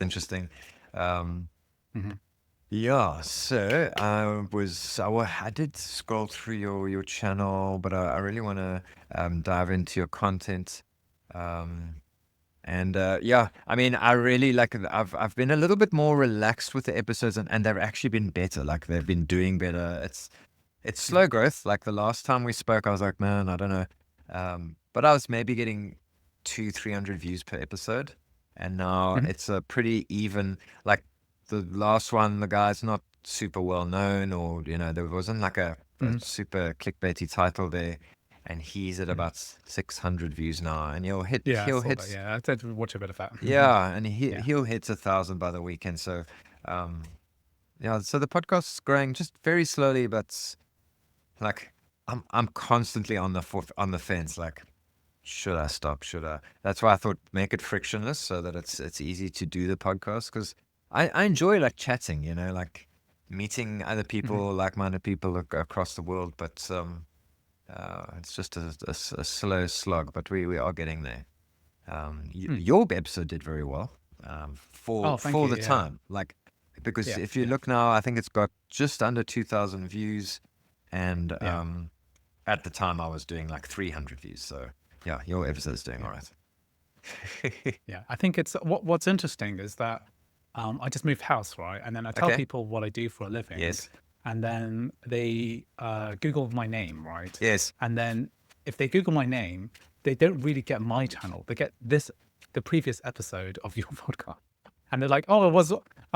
Interesting. Um, Mhm. yeah, so I did scroll through your channel, but I really want to dive into your content. Um, and yeah, I mean, I really like. I've been a little bit more relaxed with the episodes, and they've actually been better. Like they've been doing better. It's Yeah. slow growth. Like the last time we spoke, I was like, man, I don't know. But I was maybe getting 300 views per episode. And now Mhm. it's a pretty even, like the last one, the guy's not super well known, or, there wasn't like a Mhm. super clickbaity title there. And he's at Mhm. about 600 views now. And Yeah, I he'll saw that. hit, Yeah, I did watch a bit of that. yeah, and Yeah. he'll hit 1,000 by the weekend. So, um, yeah, so the podcast's growing just very slowly, but like I'm constantly on the fence. Like, should I stop? Should I? That's why I thought make it frictionless so that it's easy to do the podcast because I enjoy like chatting, like meeting other Mhm. people, like-minded people across the world. But it's just a slow slog. But we are getting there. Mm. Your episode did very well Oh, thank for you. the Yeah. time. Like because Yeah. if you Yeah. look now, I think it's got just under 2,000 views, and Yeah. at the time I was doing like 300 views. So yeah, your episode's doing all Yeah. right. Yeah. I think it's what's interesting is that I just moved house, right? And then I tell Okay. people what I do for a living, Yes. and then they Google my name, right? Yes. And then if they Google my name, they don't really get my channel. They get the previous episode of your podcast. And they're like, oh, I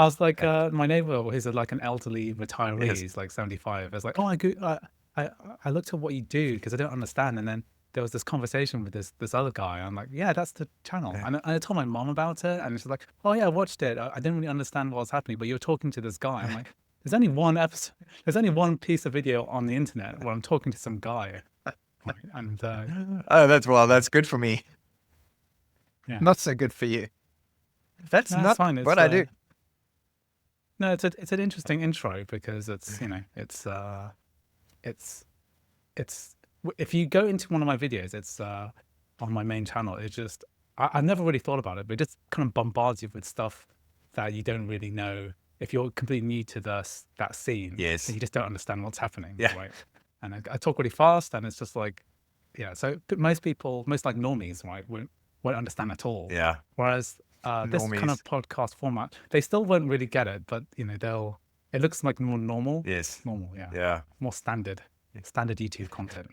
was like, my neighbor, he's like an elderly retiree. Yes. He's like 75. I was like, oh, I, I looked at what you do because I don't understand. And then there was this conversation with this other guy. I'm like, yeah, that's the channel. And I told my mom about it. And she's like, oh, yeah, I watched it. I didn't really understand what was happening, but you're talking to this guy. I'm like, there's only one episode, there's only one piece of video on the internet where I'm talking to some guy. Right? And Oh, yeah, that's good for me. yeah. Not so good for you. That's No, it's not fine. what I do. No, it's an interesting intro because it's if you go into one of my videos, it's on my main channel. It just I've never really thought about it, but it just kind of bombards you with stuff that you don't really know. If you're completely new to that scene, then Yes. you just don't understand what's happening, Yeah. right? And I talk really fast, and it's just like, yeah. So most people, most like normies, right, won't understand at all. Yeah. Whereas this kind Normies. of podcast format, they still won't really get it, but they'll. It looks like more Yes. normal, yeah, Yeah. more standard YouTube content.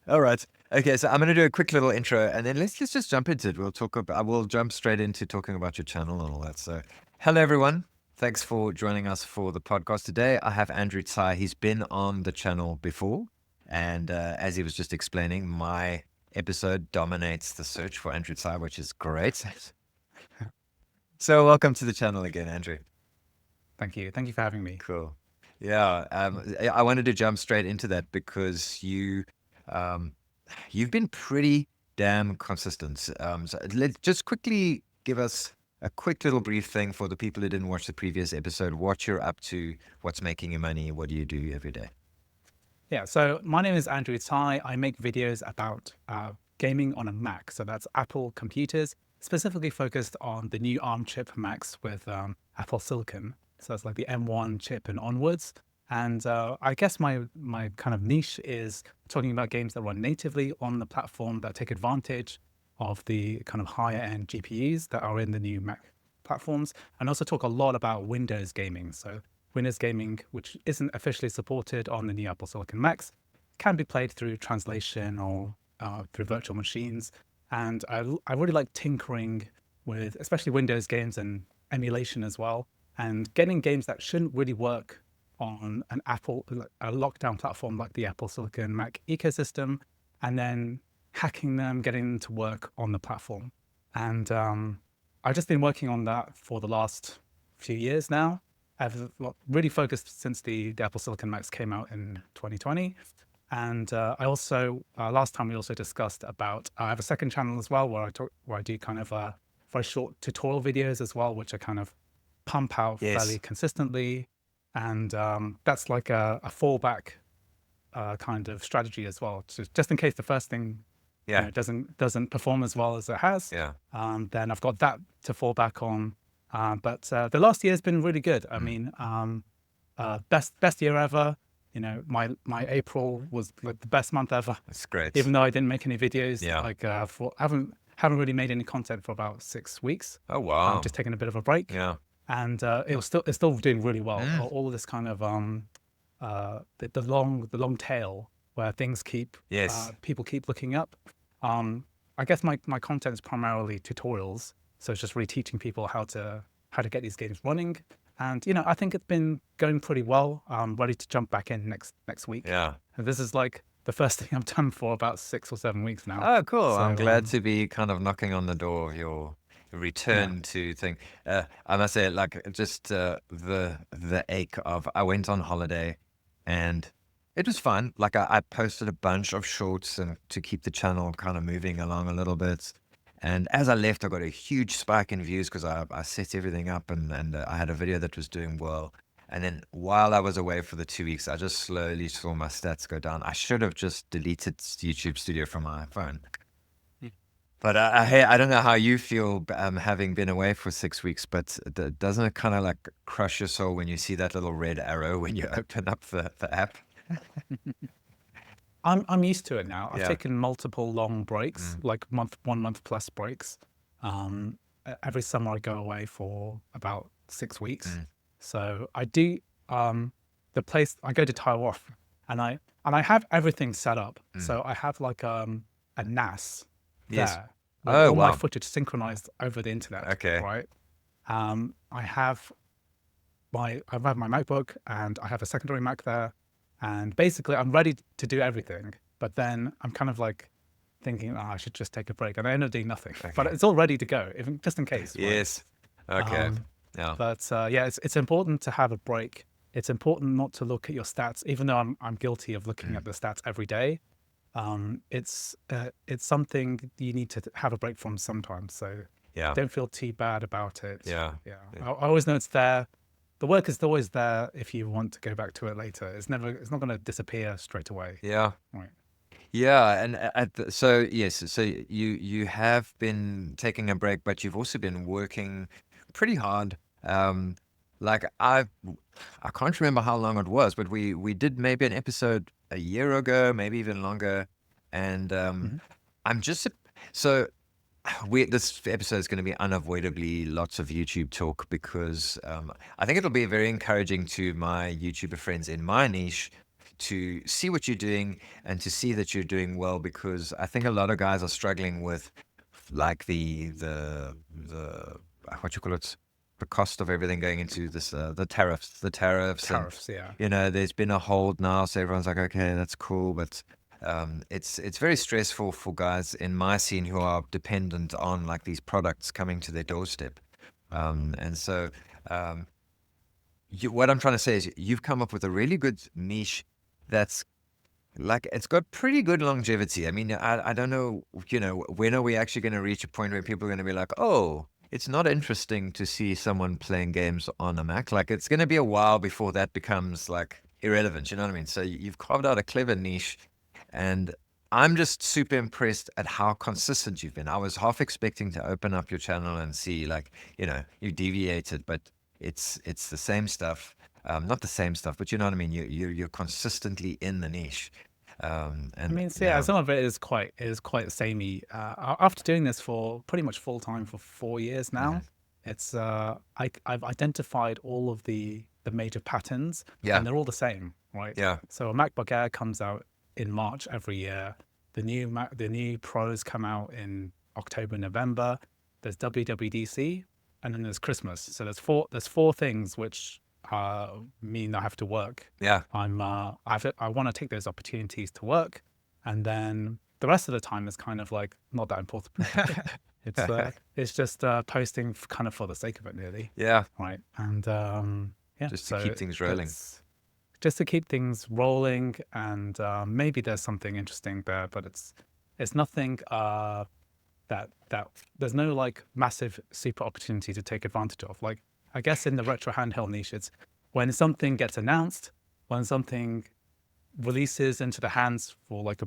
All right. Okay, so I'm going to do a quick little intro and then let's just jump into it. I will jump straight into talking about your channel and all that. So, hello everyone. Thanks for joining us for the podcast today. I have Andrew Tsai. He's been on the channel before, and as he was just explaining, my episode dominates the search for Andrew Tsai, which is great. So, welcome to the channel again, Andrew. Thank you for having me. Cool. Yeah, I wanted to jump straight into that because um, you've been pretty damn consistent. So let's just quickly give us a quick little brief thing for the people who didn't watch the previous episode. What you're up to, what's making you money, what do you do every day? Yeah, so my name is Andrew Tsai. I make videos about gaming on a Mac. So that's Apple computers, specifically focused on the new ARM chip Macs with Apple Silicon. So it's like the M1 chip and onwards. And I guess my kind of niche is talking about games that run natively on the platform that take advantage of the kind of higher end GPUs that are in the new Mac platforms, and also talk a lot about Windows gaming. So Windows gaming, which isn't officially supported on the new Apple Silicon Macs, can be played through translation or through virtual machines. And I really like tinkering with especially Windows games and emulation as well, and getting games that shouldn't really work on a lockdown platform like the Apple Silicon Mac ecosystem, and then hacking them, getting them to work on the platform. And I've just been working on that for the last few years now. I've really focused since the Apple Silicon Macs came out in 2020. And I also, last time we also discussed about, I have a second channel as well where I do kind of very short tutorial videos as well, which I kind of pump out fairly Yes. consistently. And that's like a fallback kind of strategy as well, just in case the first thing Yeah. it doesn't perform as well as it has, Yeah. then I've got that to fall back on. But the last year has been really good. I Mm. mean, best year ever. My April was like the best month ever. That's great. Even though I didn't make any videos, Yeah. like haven't really made any content for about 6 weeks. Oh, wow. Just taking a bit of a break, Yeah. and it's still doing really well. Mm. All of this kind of the long tail where things keep Yes. people keep looking up. I guess my content is primarily tutorials, so it's just really teaching people how to get these games running. And I think it's been going pretty well. I'm ready to jump back in next week. Yeah. And this is like the first thing I've done for about 6 or 7 weeks now. Oh, cool. I'm So glad to be kind of knocking on the door of your yeah, return to thing. I must say, like, just the ache of I went on holiday and it was fun. Like I posted a bunch of shorts and to keep the channel kind of moving along a little bit. And as I left, I got a huge spike in views because I set everything up and I had a video that was doing well. And then while I was away for the 2 weeks, I just slowly saw my stats go down. I should have just deleted YouTube Studio from my phone. Mm. But I don't know how you feel having been away for 6 weeks, but doesn't it kind of like crush your soul when you see that little red arrow when you open up the app? I'm used to it now. I've Yeah. taken multiple long breaks, Mm. like 1 month plus breaks. Every summer I go away for about 6 weeks. Mm. So I do the place I go to Taiwan, and I have everything set up. Mm. So I have like a NAS Yes. there with Oh, all my wow. footage synchronized over the internet. Okay. Right. I have my MacBook and I have a secondary Mac there, and basically I'm ready to do everything. But then I'm kind of like thinking, I should just take a break, and I end up doing nothing. But Okay. it's all ready to go, just in case. Right? Yes. Okay. Um, Yeah. but yeah, it's important to have a break. It's important not to look at your stats, even though I'm guilty of looking Mm. at the stats every day. It's something you need to have a break from sometimes. So Yeah. don't feel too bad about it. Yeah. Yeah, Yeah. I always know it's there. The work is always there if you want to go back to it later. It's not going to disappear straight away. Yeah. Right. Yeah, and so yes, so you have been taking a break, but you've also been working pretty hard. Like I can't remember how long it was, but we did maybe an episode a year ago, maybe even longer, and Mhm. I'm just so this episode is going to be unavoidably lots of YouTube talk because I think it'll be very encouraging to my YouTuber friends in my niche to see what you're doing and to see that you're doing well, because I think a lot of guys are struggling with like the what you call it, the cost of everything going into this the tariffs and Tariffs, yeah. there's been a hold now, so everyone's like, okay, that's cool, but it's very stressful for guys in my scene who are dependent on like these products coming to their doorstep, and so what I'm trying to say is you've come up with a really good niche that's like it's got pretty good longevity. I mean, I don't know, when are we actually going to reach a point where people are going to be like, oh, it's not interesting to see someone playing games on a Mac. Like it's going to be a while before that becomes like irrelevant. You know what I mean? So you've carved out a clever niche, and I'm just super impressed at how consistent you've been. I was half expecting to open up your channel and see like, you deviated, but it's the same stuff. Not the same stuff, but you know what I mean? You're consistently in the niche. I And mean, so yeah, some of it is quite samey. After doing this for pretty much full time for 4 years now, it's I've identified all of the major patterns, yeah, and they're all the same, right? yeah, So a MacBook Air comes out in March every year. The new Pros come out in October, November. There's WWDC, and then there's Christmas. So there's four things which mean I have to work. yeah, I want to take those opportunities to work, and then the rest of the time is kind of like not that important. It's just posting kind of for the sake of it, really, yeah, right? And yeah, just to so keep things rolling. it's just to keep things rolling, and maybe there's something interesting there, but it's nothing that there's no like massive super opportunity to take advantage of. Like I guess in the retro handheld niche, it's when something gets announced, when something releases into the hands for like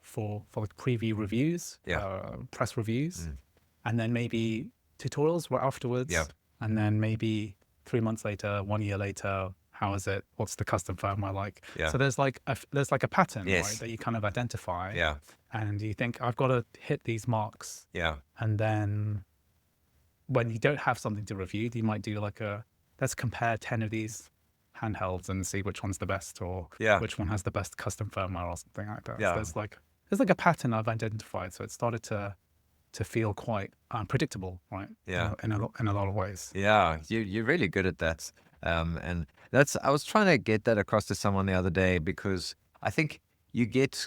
for like preview reviews, Yeah. press reviews, Mm. and then maybe tutorials right afterwards, Yeah. and then maybe 3 months later, 1 year later, how is it? What's the custom firmware like? Yeah. So there's like a pattern, right, Yes. that you kind of identify, Yeah. and you think I've got to hit these marks, Yeah. and then when you don't have something to review, you might do like let's compare 10 of these handhelds and see which one's the best, or Yeah. which one has the best custom firmware or something like that. So Yeah. there's like a pattern I've identified. So it started to feel quite predictable, right? Yeah. In a lot of ways. Yeah, you're really good at that. And that's I was trying to get that across to someone the other day because I think you get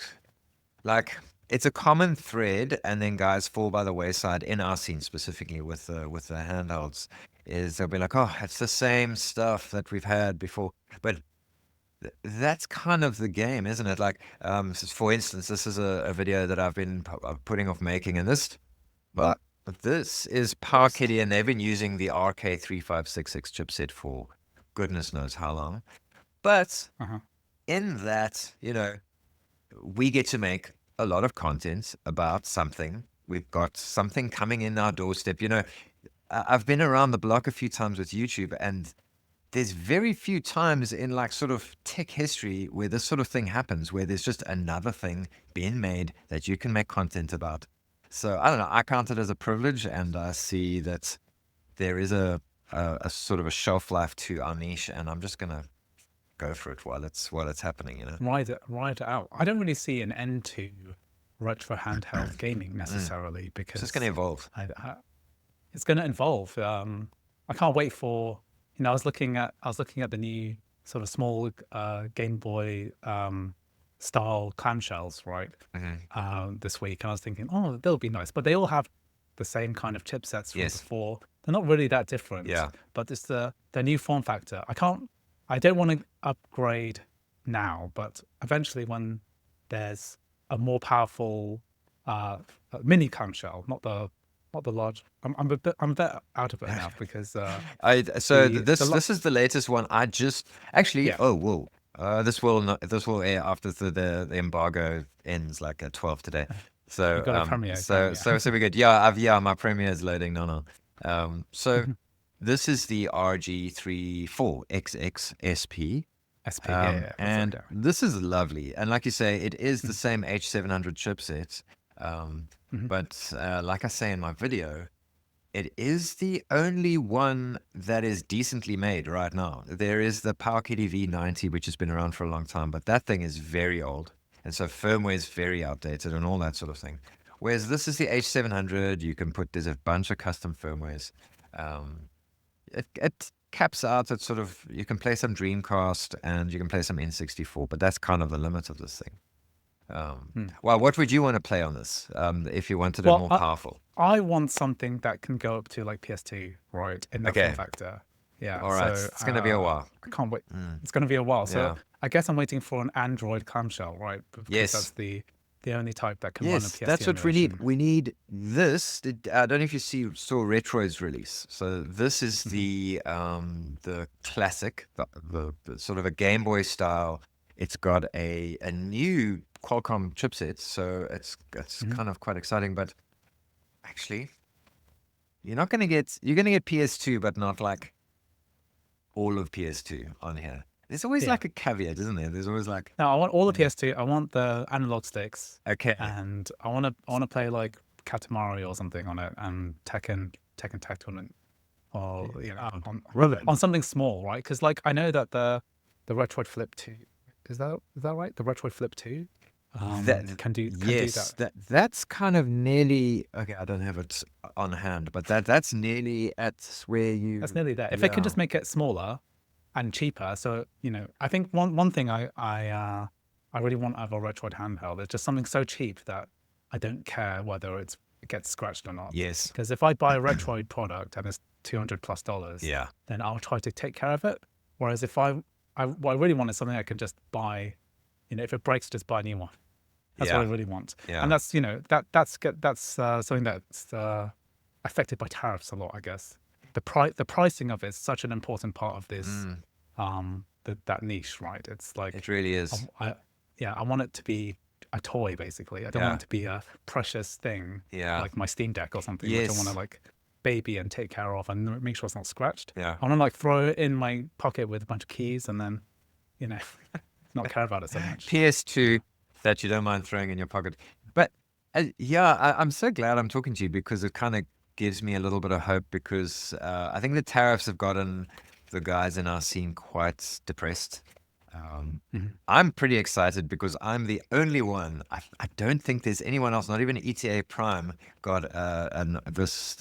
like it's a common thread, and then guys fall by the wayside in our scene specifically with the handhelds. Is they'll be like, oh, it's the same stuff that we've had before, but that's kind of the game, isn't it? Like, for instance, this is a video that I've been putting off making, and but this is Power Kitty, and they've been using the RK3566 chipset for goodness knows how long. But Uh-huh. in that, we get to make a lot of content about something. We've got something coming in our doorstep. I've been around the block a few times with YouTube, and there's very few times in like sort of tech history where this sort of thing happens, where there's just another thing being made that you can make content about. So I don't know. I count it as a privilege, and I see that there is a sort of a shelf life to our niche, and I'm just gonna go for it while it's happening. Ride it out. I don't really see an end to retro handheld gaming necessarily, It's because just gonna evolve. it's going to evolve. I can't wait for, I was looking at the new sort of small Game Boy style clamshells, right, this week, and I was thinking, oh, they'll be nice, but they all have the same kind of chipsets from Yes. before. They're not really that different. Yeah. But it's the new form factor. I don't want to upgrade now, but eventually when there's a more powerful mini clamshell, not the large. I'm a bit out of it now because This is the latest one. I just actually yeah. oh whoa. This will air after the embargo ends like at 12 today. So You got a Premiere so going, so so we good. My Premiere is loading now. So this is the RG34XX SP. SP, yeah. And this is lovely. And like you say, it is the same H700 chipset. But like I say in my video, it is the only one that is decently made right now. There is the PowerKitty V90, which has been around for a long time, but that thing is very old. And so firmware is very outdated and all that sort of thing. Whereas this is the H700, there's a bunch of custom firmwares. It caps out at sort of, you can play some Dreamcast and you can play some N64, but that's kind of the limit of this thing. Well, what would you want to play on this if you wanted it more powerful? I want something that can go up to like PS2, right, in that form factor. Yeah. All right. So, it's going to be a while. I can't wait. It's going to be a while. So Yeah. I guess I'm waiting for an Android clamshell, right? Because Yes. that's the only type that can run a Yes, PS2 that's what we need. emulation. We need this. I don't know if you saw Retroid's release. So this is the classic, the sort of a Game Boy style. It's got a new Qualcomm chipset, so it's kind of quite exciting. But actually, you're going to get PS2, but not like all of PS2 on here. There's always like a caveat, isn't there? There's always like, no, I want all the PS2. I want the analog sticks. okay, And I want to play like Katamari or something on it, and Tekken Tag Tournament, or on something small, right? Because like I know that the Retroid Flip 2, is that right? The Retroid Flip 2 can do that. That's kind of nearly okay. I don't have it on hand, but that's nearly at where you. That's nearly there. If they can just make it smaller and cheaper, so I think one thing I really want out of a Retroid handheld is just something so cheap that I don't care whether it gets scratched or not. Yes. Because if I buy a Retroid product and it's $200+, Yeah. then I'll try to take care of it. Whereas if what I really want is something I can just buy, if it breaks, just buy a new one. That's what I really want. Yeah. And that's that's something that's affected by tariffs a lot, I guess. The pricing of it is such an important part of this that niche, right? It's like It really is. I want it to be a toy, basically. I don't Yeah. want it to be a precious thing Yeah. like my Steam Deck or something, which I want Yes. to like baby and take care of and make sure it's not scratched. Yeah. I want to like throw it in my pocket with a bunch of keys and then, you know, not care about it so much. PS2 that you don't mind throwing in your pocket. But I'm so glad I'm talking to you because it kind of gives me a little bit of hope because I think the tariffs have gotten the guys in our scene quite depressed. I'm pretty excited because I'm the only one. I don't think there's anyone else, not even ETA Prime, got this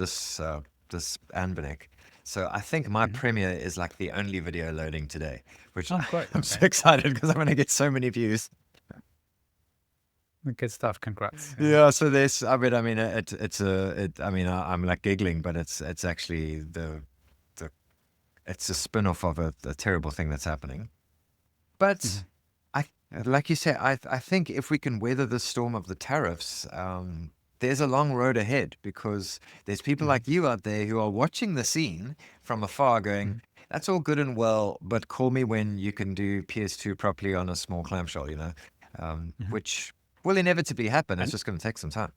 Anbinic. So I think my premiere is like the only video loading today, which Oh, great. I'm so excited because I'm going to get so many views. Good stuff. Congrats. Yeah. So there's, I mean, I'm like giggling, but it's actually it's a spin-off of a terrible thing that's happening. But like you say, I think if we can weather the storm of the tariffs, there's a long road ahead because there's people like you out there who are watching the scene from afar going, that's all good and well, but call me when you can do PS2 properly on a small clamshell, which will inevitably happen. It's just going to take some time.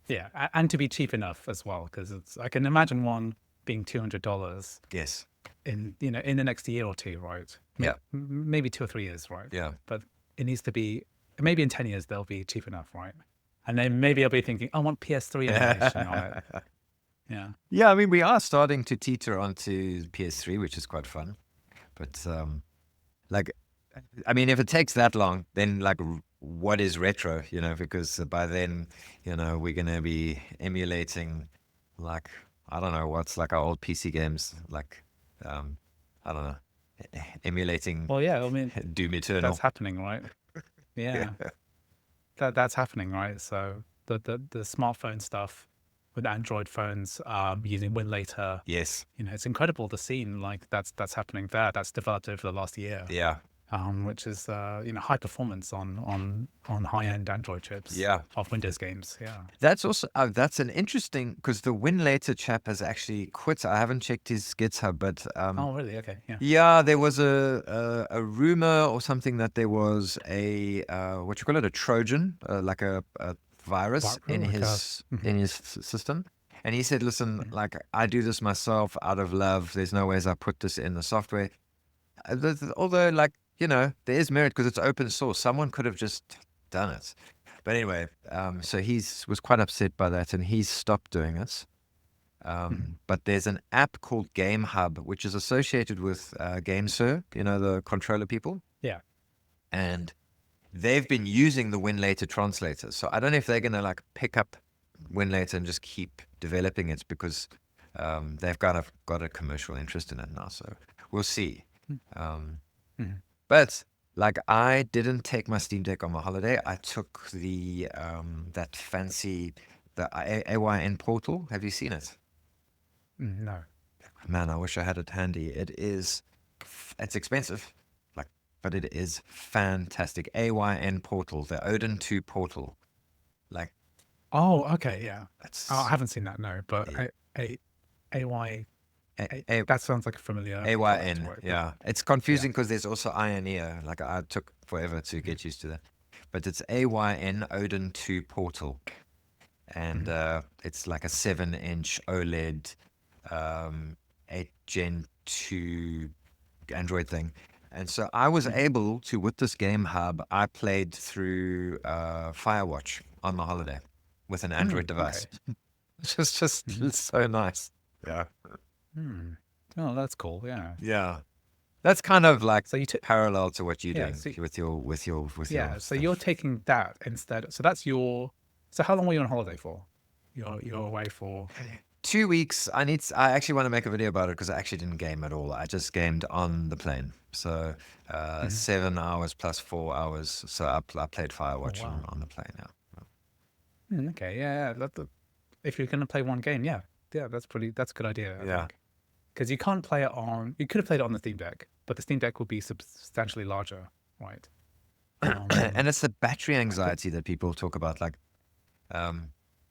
Yeah, and to be cheap enough as well, because I can imagine one being $200 Yes. in in the next year or two, right? Yeah. Maybe 2 or 3 years, right? Yeah. But it needs to be maybe in 10 years they'll be cheap enough, right? And then maybe I'll be thinking, I want PS3 animation on it. Yeah. Yeah, I mean, we are starting to teeter onto PS3, which is quite fun. But like, I mean, if it takes that long, then like, what is retro? Because by then, we're gonna be emulating, like, I don't know what's like our old PC games, like, I don't know, emulating Well, yeah. I mean, Doom Eternal. that's happening, right? Yeah. That's happening, right? So the smartphone stuff with Android phones using WinLater, Yes. it's incredible the scene like that's happening there. That's developed over the last year. Yeah. Which is high performance on high end Android chips. Yeah. Of Windows games. Yeah. That's also that's an interesting because the WinLater chap has actually quit. I haven't checked his GitHub, but Oh, really? Okay. Yeah. yeah, there was a rumor or something that there was a what you call it, a Trojan, like a virus in his system. And he said, "Listen, like I do this myself out of love. There's no ways I put this in the software. Although, like there is merit because it's open source. Someone could have just done it. But anyway, so was quite upset by that, and he's stopped doing it. But there's an app called Game Hub, which is associated with GameSir, the controller people. Yeah. And they've been using the WinLater translator. So I don't know if they're going to like pick up WinLater and just keep developing it because they've got a commercial interest in it now. So we'll see. But like I didn't take my Steam Deck on my holiday. I took the that fancy AYN portal. Have you seen it? No. Man, I wish I had it handy. It's expensive, but it is fantastic. AYN portal, the Odin 2 portal. Like, Oh, okay. Yeah. that's I haven't seen that. No, but AY. That sounds like a familiar. AYN. product, right? Yeah, it's confusing because there's also Ioneer. Like I took forever to get used to that, but it's AYN Odin 2 portal, and it's like a 7-inch OLED, 8 Gen 2 Android thing. And so I was able to, with this Game Hub, I played through Firewatch on my holiday with an Android device. Which is just so nice. Yeah. Oh, that's cool. Yeah. Yeah. That's kind of like So you took. parallel to what you're Yeah, doing so- with your Yeah. So stuff. you're taking that instead. So that's your. So how long were you on holiday for? You're away for. 2 weeks. I actually want to make a video about it because I actually didn't game at all. I just gamed on the plane. So 7 hours plus 4 hours. So I played Firewatch wow. on the plane. Yeah. Okay. Yeah. If you're going to play one game, yeah, that's a good idea. Yeah. Because you can't play it on. You could have played it on the Steam Deck, but the Steam Deck will be substantially larger, right? And it's the battery anxiety that people talk about. Like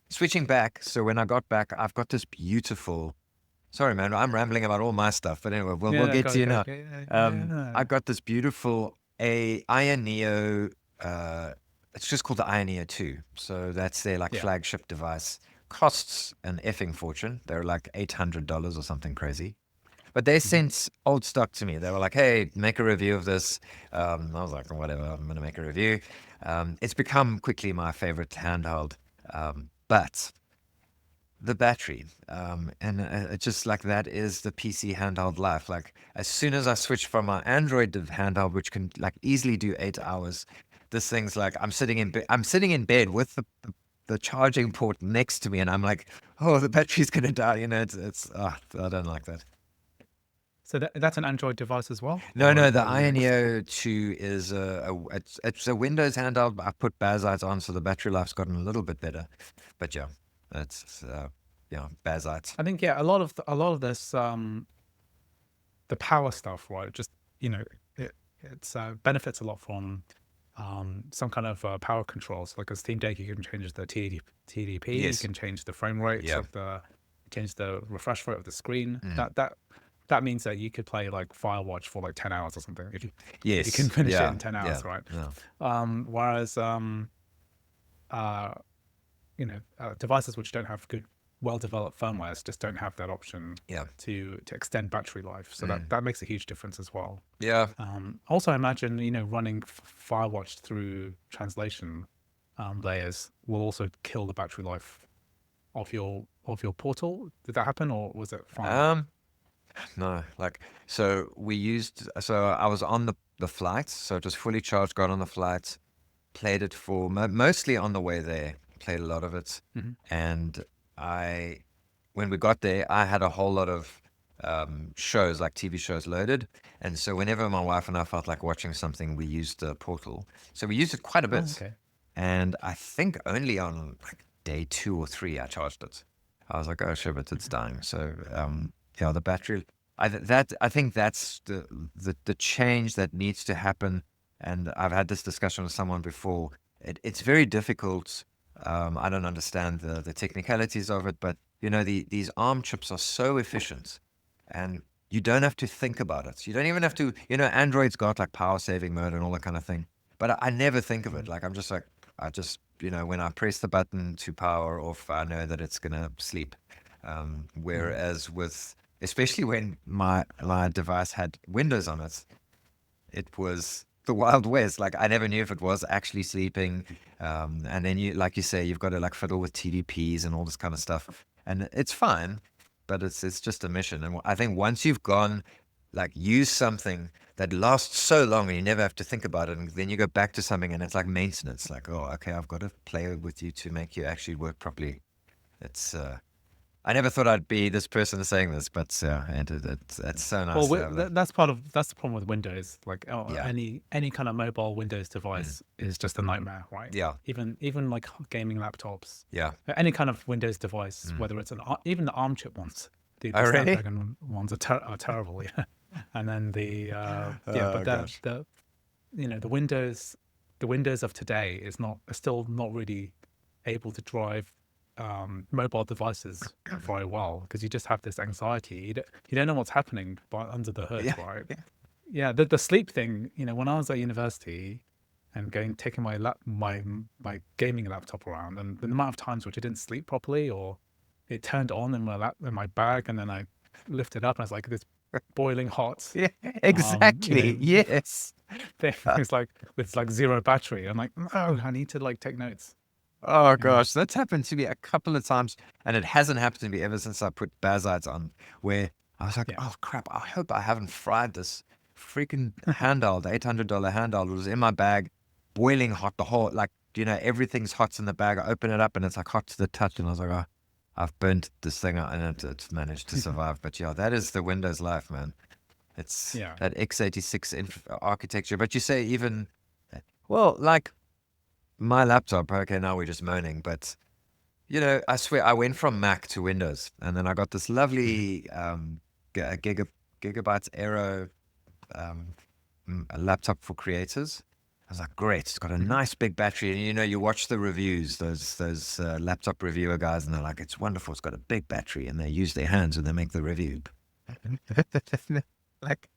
switching back. So when I got back, I've got this beautiful. Sorry, man, I'm rambling about all my stuff, but anyway, we'll get to you now. Yeah. I got this beautiful Aya Neo it's just called the Ioneo 2. So that's their like Yeah. flagship device. Costs an effing fortune. They're like $800 or something crazy. But they Mhm. sent old stock to me. They were like, "Hey, make a review of this." I was like, "Whatever, I'm going to make a review." It's become quickly my favorite handheld. But the battery, and it's just like that is the PC handheld life. Like as soon as I switch from my Android handheld, which can like easily do 8 hours, this thing's like I'm sitting in bed with the charging port next to me, and I'm like, "Oh, the battery's going to die." I don't like that. So that's an Android device as well, No, or no, the are you mixed? Ioneo 2 is it's a Windows handheld, but I put Bazites on, so the battery life's gotten a little bit better. But yeah, it's Bazites. I think yeah, a lot of this the power stuff, right? Just you know, it it's benefits a lot from some kind of power controls. Like a Steam Deck, you can change the TDP, you Yes. can change the frame rate Yeah. of change the refresh rate of the screen. Mm. That means that you could play like Firewatch for like 10 hours or something if you can Yes. finish it Yeah. in 10 hours, Yeah. right? Yeah. Whereas uh, devices which don't have good, well-developed firmwares just don't have that option Yeah. to extend battery life. So Mm. that makes a huge difference as well. Yeah. Also, I imagine running Firewatch through translation layers will also kill the battery life of your portal. Did that happen, or was it fine? Um. No. Like so I was on the flight, so it was fully charged. Got on the flight, played it for mostly on the way there. Played a lot of it, Hmm. and I when we got there, I had a whole lot of shows, like TV shows loaded. And so whenever my wife and I felt like watching something, we used the portal. So we used it quite a Oh, bit. okay. And I think only on like day 2 or 3, I charged it. I was like, oh, shit, but it's dying. So, yeah, the battery, I think that's the change that needs to happen. And I've had this discussion with someone before. It's very difficult. I don't understand the technicalities of it, but these ARM chips are so efficient, and you don't have to think about it. You don't even have to. Android's got like power saving mode and all that kind of thing, but I never think of it. Mhm. Like I'm just like I just when I press the button to power off, I know that it's gonna sleep. Mhm. Whereas with especially when my device had Windows on it, it was the Wild West. Like I never knew if it was actually sleeping. And then like you say, you've got to like fiddle with TDPs and all this kind of stuff. And it's fine, but it's just a mission. And I think once you've gone, like use something that lasts so long and you never have to think about it, and then you go back to something and it's like maintenance. Like, oh, okay, I've got to play with you to make you actually work properly. It's I never thought I'd be this person saying this, but and it's so nice Well, to have that. that's the problem with Windows. Like Yeah. any kind of mobile Windows Mm. device is just a nightmare, right? Yeah. Even like gaming laptops, Yeah. any kind of Windows device, Mm. whether it's even the ARM chip ones, the Oh, really? Snapdragon ones are terrible, yeah. And then but Oh gosh. the Windows of today are still not really able to drive mobile devices very well because you just have this anxiety. You don't know what's happening under the hood, Yeah. right? Yeah. Yeah, the sleep thing. When I was at university and taking my gaming laptop around, and the amount of times which I didn't sleep properly, or it turned on in my bag, and then I lifted up and I was like this boiling hot, Yeah, you know, exactly. Yes. thing. It's like with like zero battery. I'm like, no, I need to like take notes. Oh Yeah. gosh, that's happened to me a couple of times, and it hasn't happened to me ever since I put Bazites on. Where I was like, Yeah. "Oh crap! I hope I haven't fried this freaking handheld. The $800 handheld was in my bag, boiling hot. The whole like everything's hot in the bag. I open it up and it's like hot to the touch, and I was like, oh, I've burnt this thing out, and it's managed to survive. But yeah, that is the Windows life, man. It's Yeah. that x86 architecture. But you say even, well, like my laptop, okay, now we're just moaning, but I swear I went from Mac to Windows, and then I got this Mhm. lovely gigabytes Aero a laptop for creators. I was like, great, it's got a Mhm. nice big battery, and you watch the reviews, those laptop reviewer guys, and they're like, it's wonderful, it's got a big battery, and they use their hands when they make the review. Like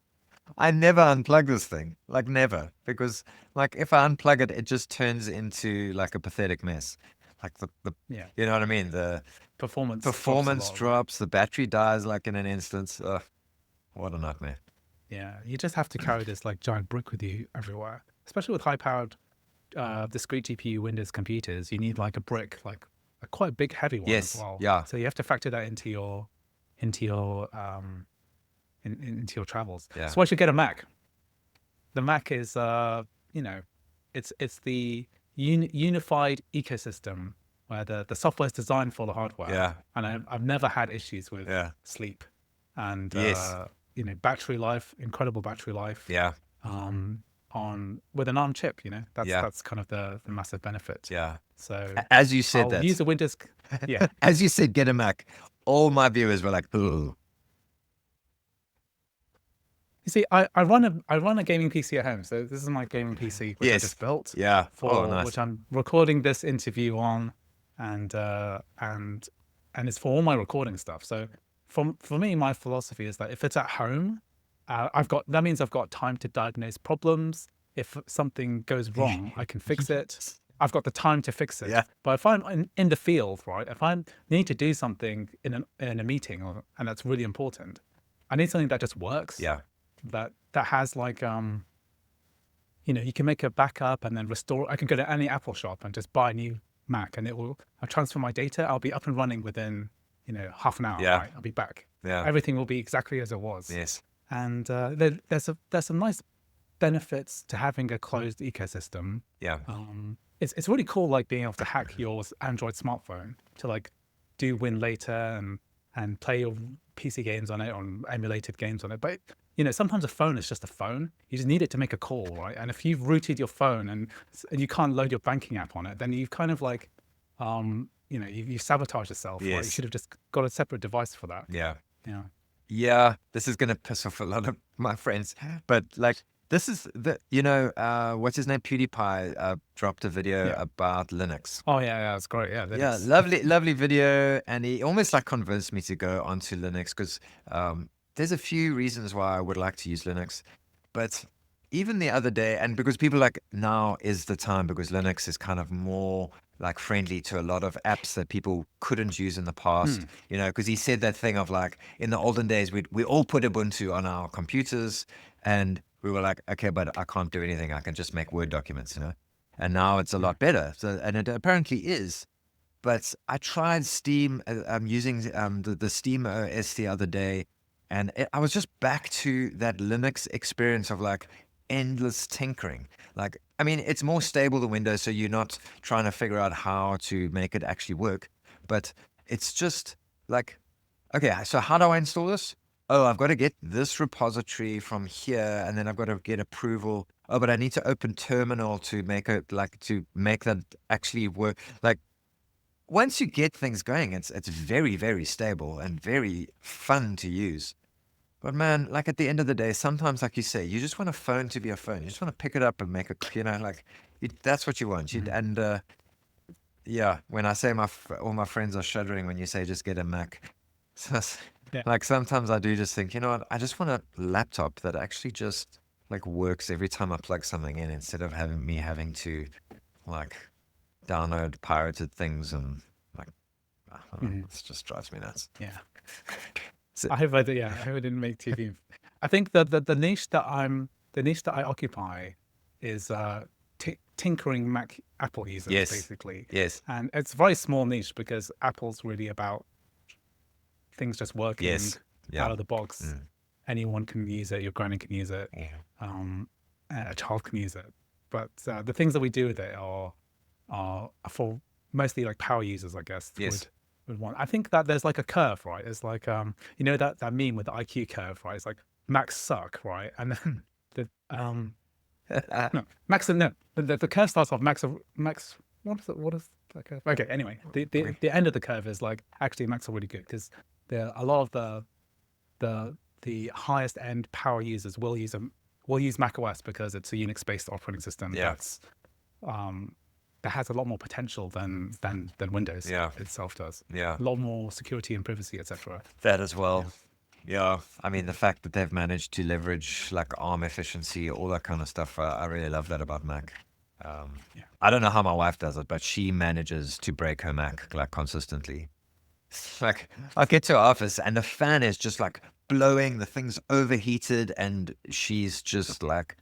I never unplug this thing, like never, because like if I unplug it, it just turns into like a pathetic mess. Like the Yeah, you know what I mean? The performance drops a performance lot, right? drops, the battery dies like in an instant. Ugh, what a nightmare. Yeah, you just have to carry this like giant brick with you everywhere, especially with high-powered discrete GPU Windows computers. You need like a brick, like a quite big, heavy one as Yes, well. yeah, So you have to factor that into your into your travels. yeah, So I should get a Mac. The Mac is you know, it's the unified ecosystem where the software is designed for the hardware, yeah, and I've never had issues with yeah, sleep and yes, battery life, incredible battery life, yeah, um, on with an ARM chip. yeah, That's kind of the massive benefit. yeah. So As you said I'll use that, the Windows. Yeah. as you said, get a Mac. All my viewers were like, "Ooh, You see, I run a gaming PC at home. So this is my gaming PC, which I yes, just built yeah, oh, for nice, which I'm recording this interview on, and and it's for all my recording stuff. So for me, my philosophy is that if it's at home, that means I've got time to diagnose problems. If something goes wrong, I can fix it. I've got the time to fix it. yeah, But if I'm in the field, right, if I need to do something in a meeting, and that's really important, I need something that just works, yeah, that has like you can make a backup and then restore. I can go to any Apple shop and just buy a new Mac, and I'll transfer my data. I'll be up and running within half an hour. yeah, Right, I'll be back. yeah, Everything will be exactly as it was. yes, And there's some nice benefits to having a closed ecosystem. yeah, It's really cool, like being able to hack your Android smartphone to like do win later and play your PC games on it, or emulated games on it. But sometimes a phone is just a phone. You just need it to make a call, right? And if you've rooted your phone and you can't load your banking app on it, then you've kind of like, you sabotage yourself, right? You yes, should have just got a separate device for that. yeah. Yeah. Yeah, this is gonna piss off a lot of my friends, but like this is what's his name? PewDiePie dropped a video Yeah. about Linux. Oh yeah, it's great. Yeah, Yeah, Linux. lovely, lovely video, and he almost like convinced me to go onto Linux because there's a few reasons why I would like to use Linux, but even the other day, and because people like now is the time because Linux is kind of more like friendly to a lot of apps that people couldn't use in the past, Hmm. because he said that thing of like in the olden days we all put Ubuntu on our computers and we were like, okay, but I can't do anything. I can just make Word documents. And now it's a Yeah. lot better. So, and it apparently is. But I tried Steam. I'm using the Steam OS the other day, and I was just back to that Linux experience of like endless tinkering. Like, I mean, it's more stable than Windows, so you're not trying to figure out how to make it actually work. But it's just like, okay, so how do I install this? Oh, I've got to get this repository from here, and then I've got to get approval. Oh, but I need to open terminal to make it like to make that actually work. Like once you get things going, it's very, very stable and very fun to use. But man, like at the end of the day, sometimes, like you say, you just want a phone to be a phone. You just want to pick it up and make it, like that's what you want. Mhm. And yeah, when I say all my friends are shuddering when you say just get a Mac. So Yeah. like sometimes I do just think, you know what, I just want a laptop that actually just like works every time I plug something in instead of having to like download pirated things and like I don't know, Mhm. it just drives me nuts. Yeah. So, I hope I did. Yeah, I hope I didn't make TV. I think that the niche that I occupy is tinkering Apple users yes, basically, yes, and it's a very small niche because Apple's really about things just working yes, yeah, out of the box. mm, Anyone can use it. Your granny can use it. yeah, Um, a child can use it. But the things that we do with it are for mostly like power users, I guess, yes. would want. I think that there's like a curve, right? It's like that meme with the IQ curve, right? It's like Macs suck, right? And then the no Max no the curve starts off Max. What is that curve? Okay, anyway, the end of the curve is like actually Macs are really good because a lot of the highest end power users will use Mac OS because it's a Unix based operating system Yeah, that has a lot more potential than Windows yeah, itself does. yeah. A lot more security and privacy, etc. That as well. Yeah. Yeah, I mean the fact that they've managed to leverage like ARM efficiency, all that kind of stuff. I really love that about Mac. Um, Yeah. I don't know how my wife does it, but she manages to break her Mac like consistently. Like I get to her office and the fan is just like blowing, the thing's overheated, and she's just like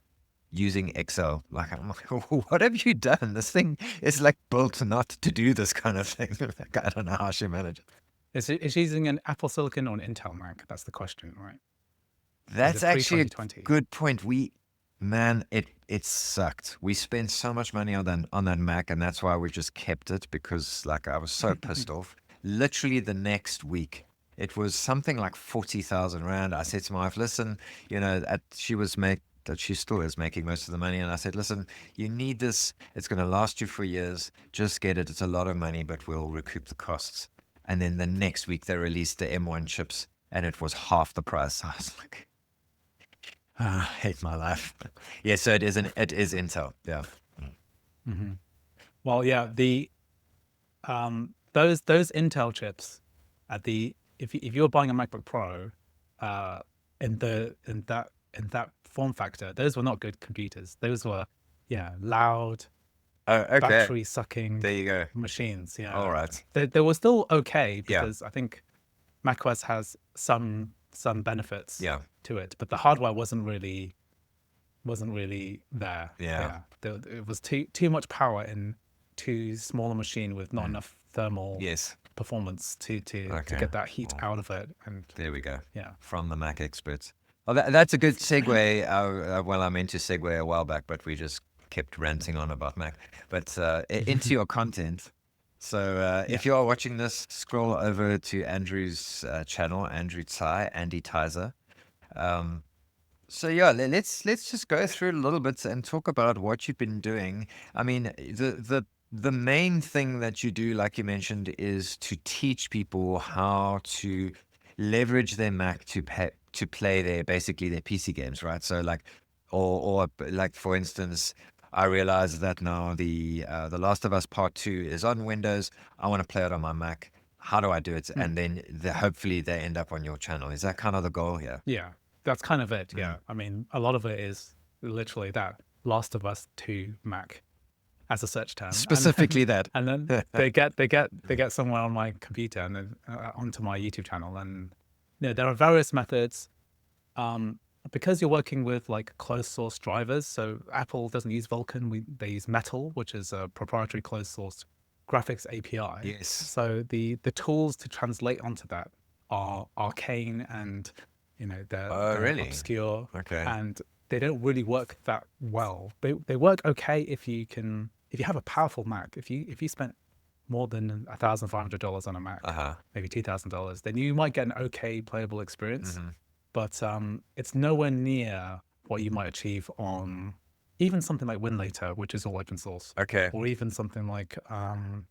using Excel. Like I'm like, what have you done? This thing is like built not to do this kind of thing. Like, I don't know how she manages. Is she using an Apple Silicon or an Intel Mac? That's the question, right? Is That's it pre actually a 2020? good point. Man, it sucked. We spent so much money on that Mac, and that's why we just kept it because like I was so pissed off. Literally the next week, it was something like 40,000 rand. I said to my wife, "Listen, she was make that she still is making most of the money," and I said, "Listen, you need this. It's going to last you for years. Just get it. It's a lot of money, but we'll recoup the costs." And then the next week, they released the M1 chips, and it was half the price. I was like. I hate my life. Yeah, so it is Intel. Yeah. Hmm. Well, yeah, the those Intel chips at the if you're buying a MacBook Pro, uh, in that form factor, those were not good computers. Those were, yeah, loud, Oh, okay. battery sucking There you go. machines. All Yeah, right. they were still okay Yeah. because I think macOS has some benefits Yeah. to it, but the hardware wasn't really there. Yeah. Yeah, it was too much power in too small a machine with not Mm. enough thermal Yes. performance to Okay. get that heat Well, out of it. And there we go. yeah, From the Mac experts. Oh, that's a good segue. Well, I meant to segue a while back, but we just kept ranting on about Mac. But into your content. So yeah, if you are watching this, scroll over to Andrew's channel, Andrew Tsai, Andy Tizer. Um, So yeah, let's just go through a little bit and talk about what you've been doing. I mean, the main thing that you do, like you mentioned, is to teach people how to leverage their Mac to play their PC games, right? So like, like for instance, I realize that now the Last of Us Part Two is on Windows. I want to play it on my Mac. How do I do it? mm, And then hopefully they end up on your channel. Is that kind of the goal here? yeah. That's kind of it. Mm. Yeah, I mean, a lot of it is literally that Last of Us 2 Mac as a search term, Specifically that. and then they get somewhere on my computer and then onto my YouTube channel, and there are various methods. Um, because you're working with like closed source drivers, so Apple doesn't use Vulkan. They use Metal, which is a proprietary closed source graphics API. Yes. So the tools to translate onto that are arcane, and Oh, they're really? obscure, Okay. and they don't really work that well. They work okay if you have a powerful Mac. If you spent more than $1,500 on a Mac, Uh-huh. maybe $2,000, then you might get an okay playable experience, Hmm. but it's nowhere near what you might achieve on even something like Winlator, which is all open source, Okay. or even something like on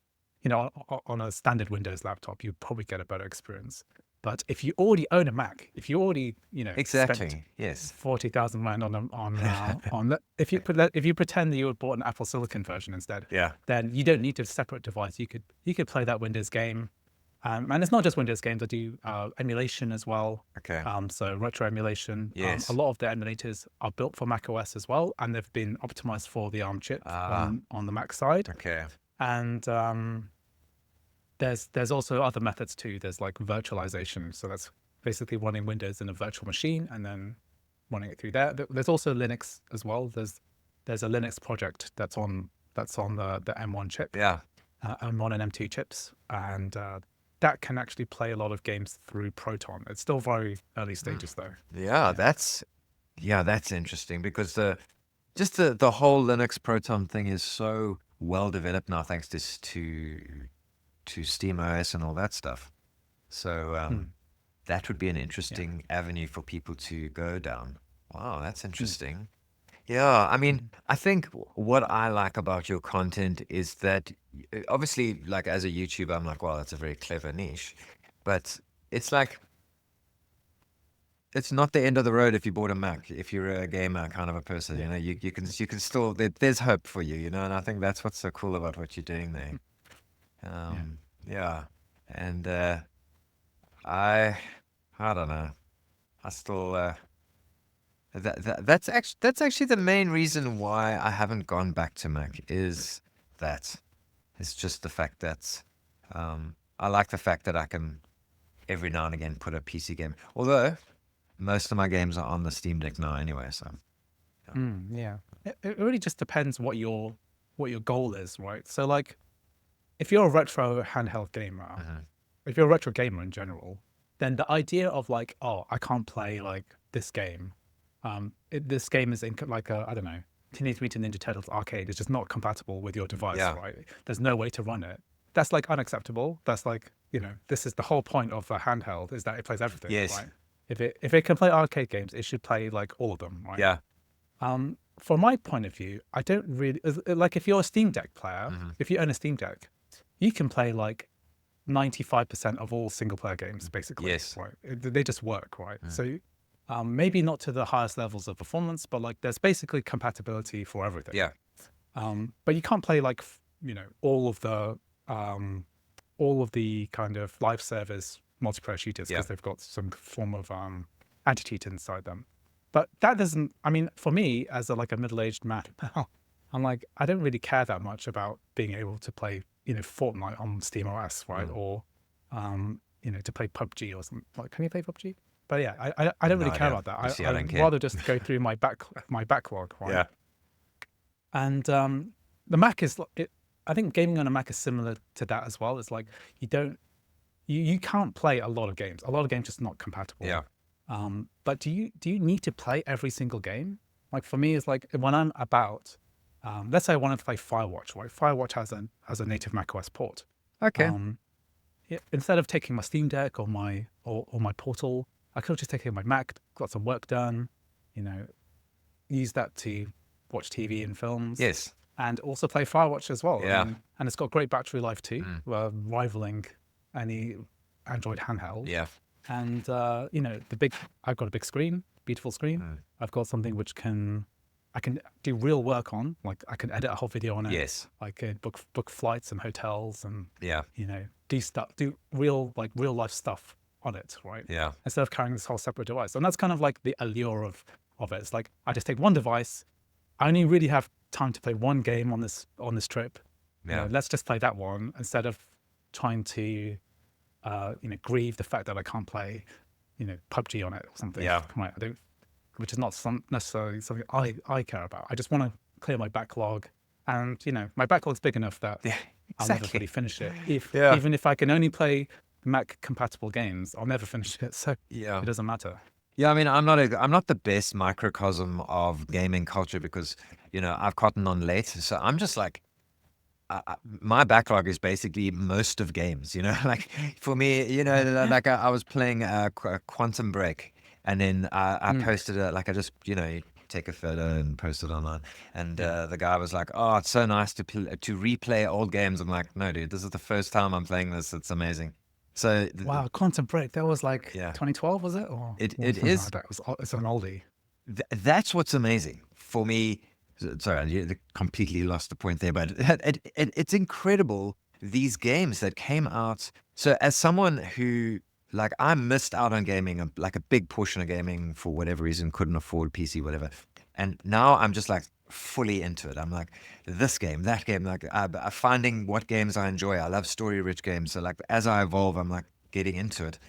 a standard Windows laptop, you'd probably get a better experience. But if you already own a Mac, if you already spent Exactly. Yes. 40,000 rand if you pretend that you had bought an Apple Silicon version instead, Yeah. then you don't need a separate device. You could play that Windows game, and it's not just Windows games. I do emulation as well. Okay. So retro emulation. A Yes. lot of the emulators are built for Mac OS as well, and they've been optimized for the ARM chip Ah, on the Mac side. okay. And there's also other methods too. There's like virtualization. So that's basically running Windows in a virtual machine and then running it through there. There's also Linux as well. There's a Linux project that's on the M1 chip, Yeah. M1 and M2 chips, and that can actually play a lot of games through Proton. It's still very early stages though. Yeah, Yeah. that's interesting because the whole Linux Proton thing is so well developed now thanks to SteamOS and all that stuff. So Mm, that would be an yeah. interesting avenue for people to go down. Wow, that's interesting. Yeah, I mean, Mm, I think what I like about your content is that obviously, like as a YouTuber, I'm like, wow, that's a very clever niche. But it's like, it's not the end of the road if you bought a Mac, if you're a gamer kind of a person, yeah. you can still, there's hope for you, and I think that's what's so cool about what you're doing there. Mm, yeah. Yeah. And I, I don't know. I still that's actually the main reason why I haven't gone back to Mac is that it's just the fact that I like the fact that I can every now and again put a PC game. Although most of my games are on the Steam Deck now anyway, so Yeah, it really just depends what your goal is, right? So like, if you're a retro handheld gamer, mhm. if you're a retro gamer in general, then the idea of like, oh, I can't play like this game, this game is in like a, I don't know, Teenage Mutant Ninja Turtles arcade is just not compatible with your device, Yeah. right? There's no way to run it. That's like unacceptable. That's like, this is the whole point of a handheld is that it plays everything, Yes. right? If it can play arcade games, it should play like all of them, right? Yeah. From my point of view, I don't really like if you're a Steam Deck player, Mhm. if you own a Steam Deck, you can play like 95% of all single player games, basically, Yes. right? They just work, right? Mm. So maybe not to the highest levels of performance, but like there's basically compatibility for everything. Yeah. But you can't play like all of the kind of live service multiplayer shooters Yeah. because they've got some form of anti-cheat inside them. But that doesn't. I mean, for me as like a middle-aged man, I'm like I don't really care that much about being able to play Fortnite on Steam OS, right? Mm. Or to play PUBG or something. Like, can you play PUBG? But yeah, I don't No really care idea. about that. You see, I don't I'd care. rather just go through my backlog, right? Yeah. And the Mac is I think gaming on a Mac is similar to that as well. It's like you can't play a lot of games. A lot of games just not compatible. Yeah. But do you need to play every single game? Like for me, it's like when I'm about, let's say I wanted to play Firewatch, right? Firewatch has a native macOS port. Okay. Instead of taking my Steam Deck or my Portal, I could have just taken my Mac, got some work done, use that to watch TV and films. Yes. And also play Firewatch as well. Yeah. I mean, and it's got great battery life too, Mm. rivaling any Android handheld. Yeah. And I've got a big screen, beautiful screen. Mm. I've got something which I can do real work on. Like I can edit a whole video on it. Yes. I can book flights and hotels and Yeah. do real life stuff on it, right? Yeah. Instead of carrying this whole separate device. And that's kind of like the allure of it. It's like I just take one device. I only really have time to play one game on this trip. Yeah. Let's just play that one instead of trying to grieve the fact that I can't play PUBG on it or something. Yeah. Right. I don't, which is not necessarily something I care about. I just want to clear my backlog, and my backlog's big enough that Yeah. I'll never Exactly. really finish it. Yeah. Even if I can only play Mac compatible games, I'll never finish it. So Yeah. it doesn't matter. Yeah, I mean, I'm not the best microcosm of gaming culture because I've gotten on late, so I'm just like, my backlog is basically most of games. Like for me, like I was playing Quantum Break, and then I posted it. Like I just take a photo and post it online, and the guy was like, "Oh, it's so nice to replay old games." I'm like, "No, dude, this is the first time I'm playing this. It's amazing." So Wow, Quantum Break. That was like Yeah. 2012, was it? Or It something is. like that. It's an oldie. That's what's amazing for me. Sorry, I completely lost the point there, but it's incredible, these games that came out. So as someone who, like, I missed out on gaming, like a big portion of gaming for whatever reason, couldn't afford PC, whatever. And now I'm just like fully into it. I'm like, this game, that game, like I'm finding what games I enjoy. I love story-rich games. So like as I evolve, I'm like getting into it.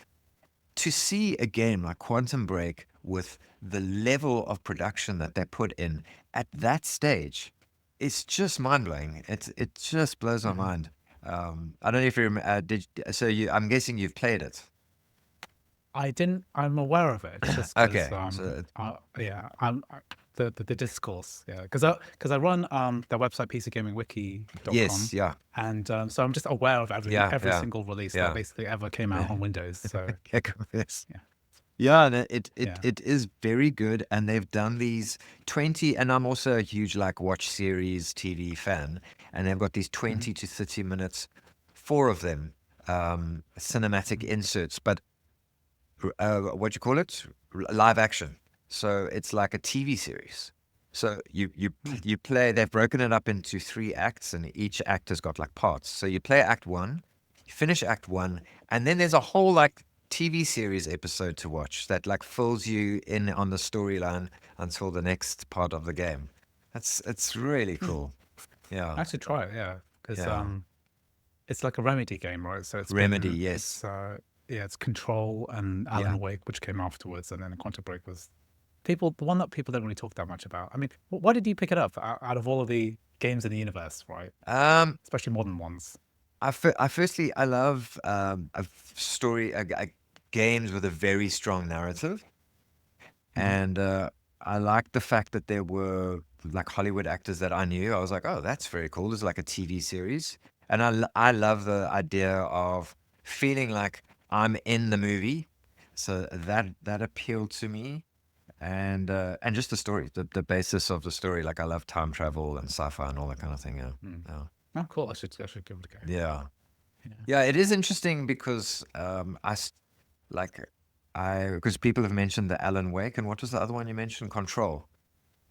To see a game like Quantum Break with the level of production that they put in at that stage, it's just mind blowing. It just blows my mind. I don't know if you I'm guessing you've played it. I didn't. I'm aware of it. Just Okay, because, so yeah. The discourse. Yeah, because I run their website pcgamingwiki.com. yes, yeah, And so I'm just aware of every yeah. single release Yeah. that basically ever came out on Windows. So yes. Yeah. Yeah, and it Yeah. is very good, and they've done these 20, and I'm also a huge like watch series TV fan, and they've got these 20 to 30 minutes, 4 of them, cinematic inserts, but what do you call it? Live action. So it's like a TV series. So you play. They've broken it up into 3 acts, and each act has got like parts. So you play Act 1, you finish Act 1, and then there's a whole like TV series episode to watch that like fills you in on the storyline until the next part of the game. It's really cool. Yeah, Actually, try it. Yeah, because yeah. it's like a Remedy game, right? So Remedy, yes. it's yeah, it's Control and Yeah. Alan Wake, which came afterwards, and then Quantum Break was the one that people don't really talk that much about. I mean, why did you pick it up out of all of the games in the universe, right? Um, Especially modern ones. firstly, I love a story, games with a very strong narrative. Hmm. And I liked the fact that there were like Hollywood actors that I knew. I was like, oh, that's very cool. This is like a TV series. And I love the idea of feeling like I'm in the movie. So that appealed to me. And just the story, the basis of the story. Like I love time travel and sci-fi and all that kind of thing. Yeah. Mm. Yeah. Oh, cool. I should give it a go. Yeah. Yeah. Yeah, it is interesting because like because people have mentioned the Alan Wake, and what was the other one you mentioned? Control.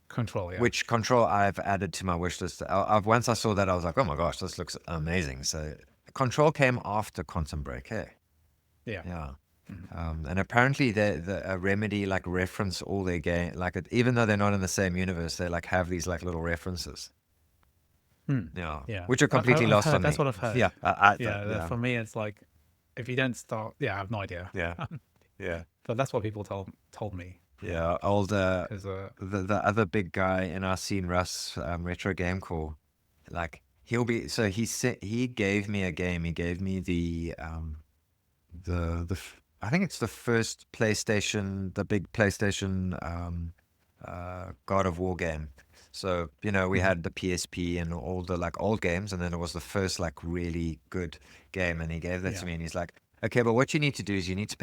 Control. Yeah. Which Control I've added to my wish list. Once I saw that, I was like, oh my gosh, this looks amazing. So Control came after Quantum Break. Hey, Yeah. yeah. Mhm. And apparently the Remedy like reference all their game, like even though they're not in the same universe, they like have these like little references. Hmm. Yeah, Yeah. which are completely I've lost heard. on That's me. what I've heard. Yeah, I Yeah. yeah, For me, it's like if you don't start. Yeah, I have no idea. yeah, yeah. But that's what people told me. Yeah, old Because the other big guy in our scene, Russ, Retro Game Core, like he'll be so he gave me a game. He gave me I think it's the first PlayStation, the big PlayStation God of War game. So, we Mhm. had the PSP and all the like old games, and then it was the first like really good game, and he gave that to Yeah. me, and he's like, okay, but what you need to do is you need to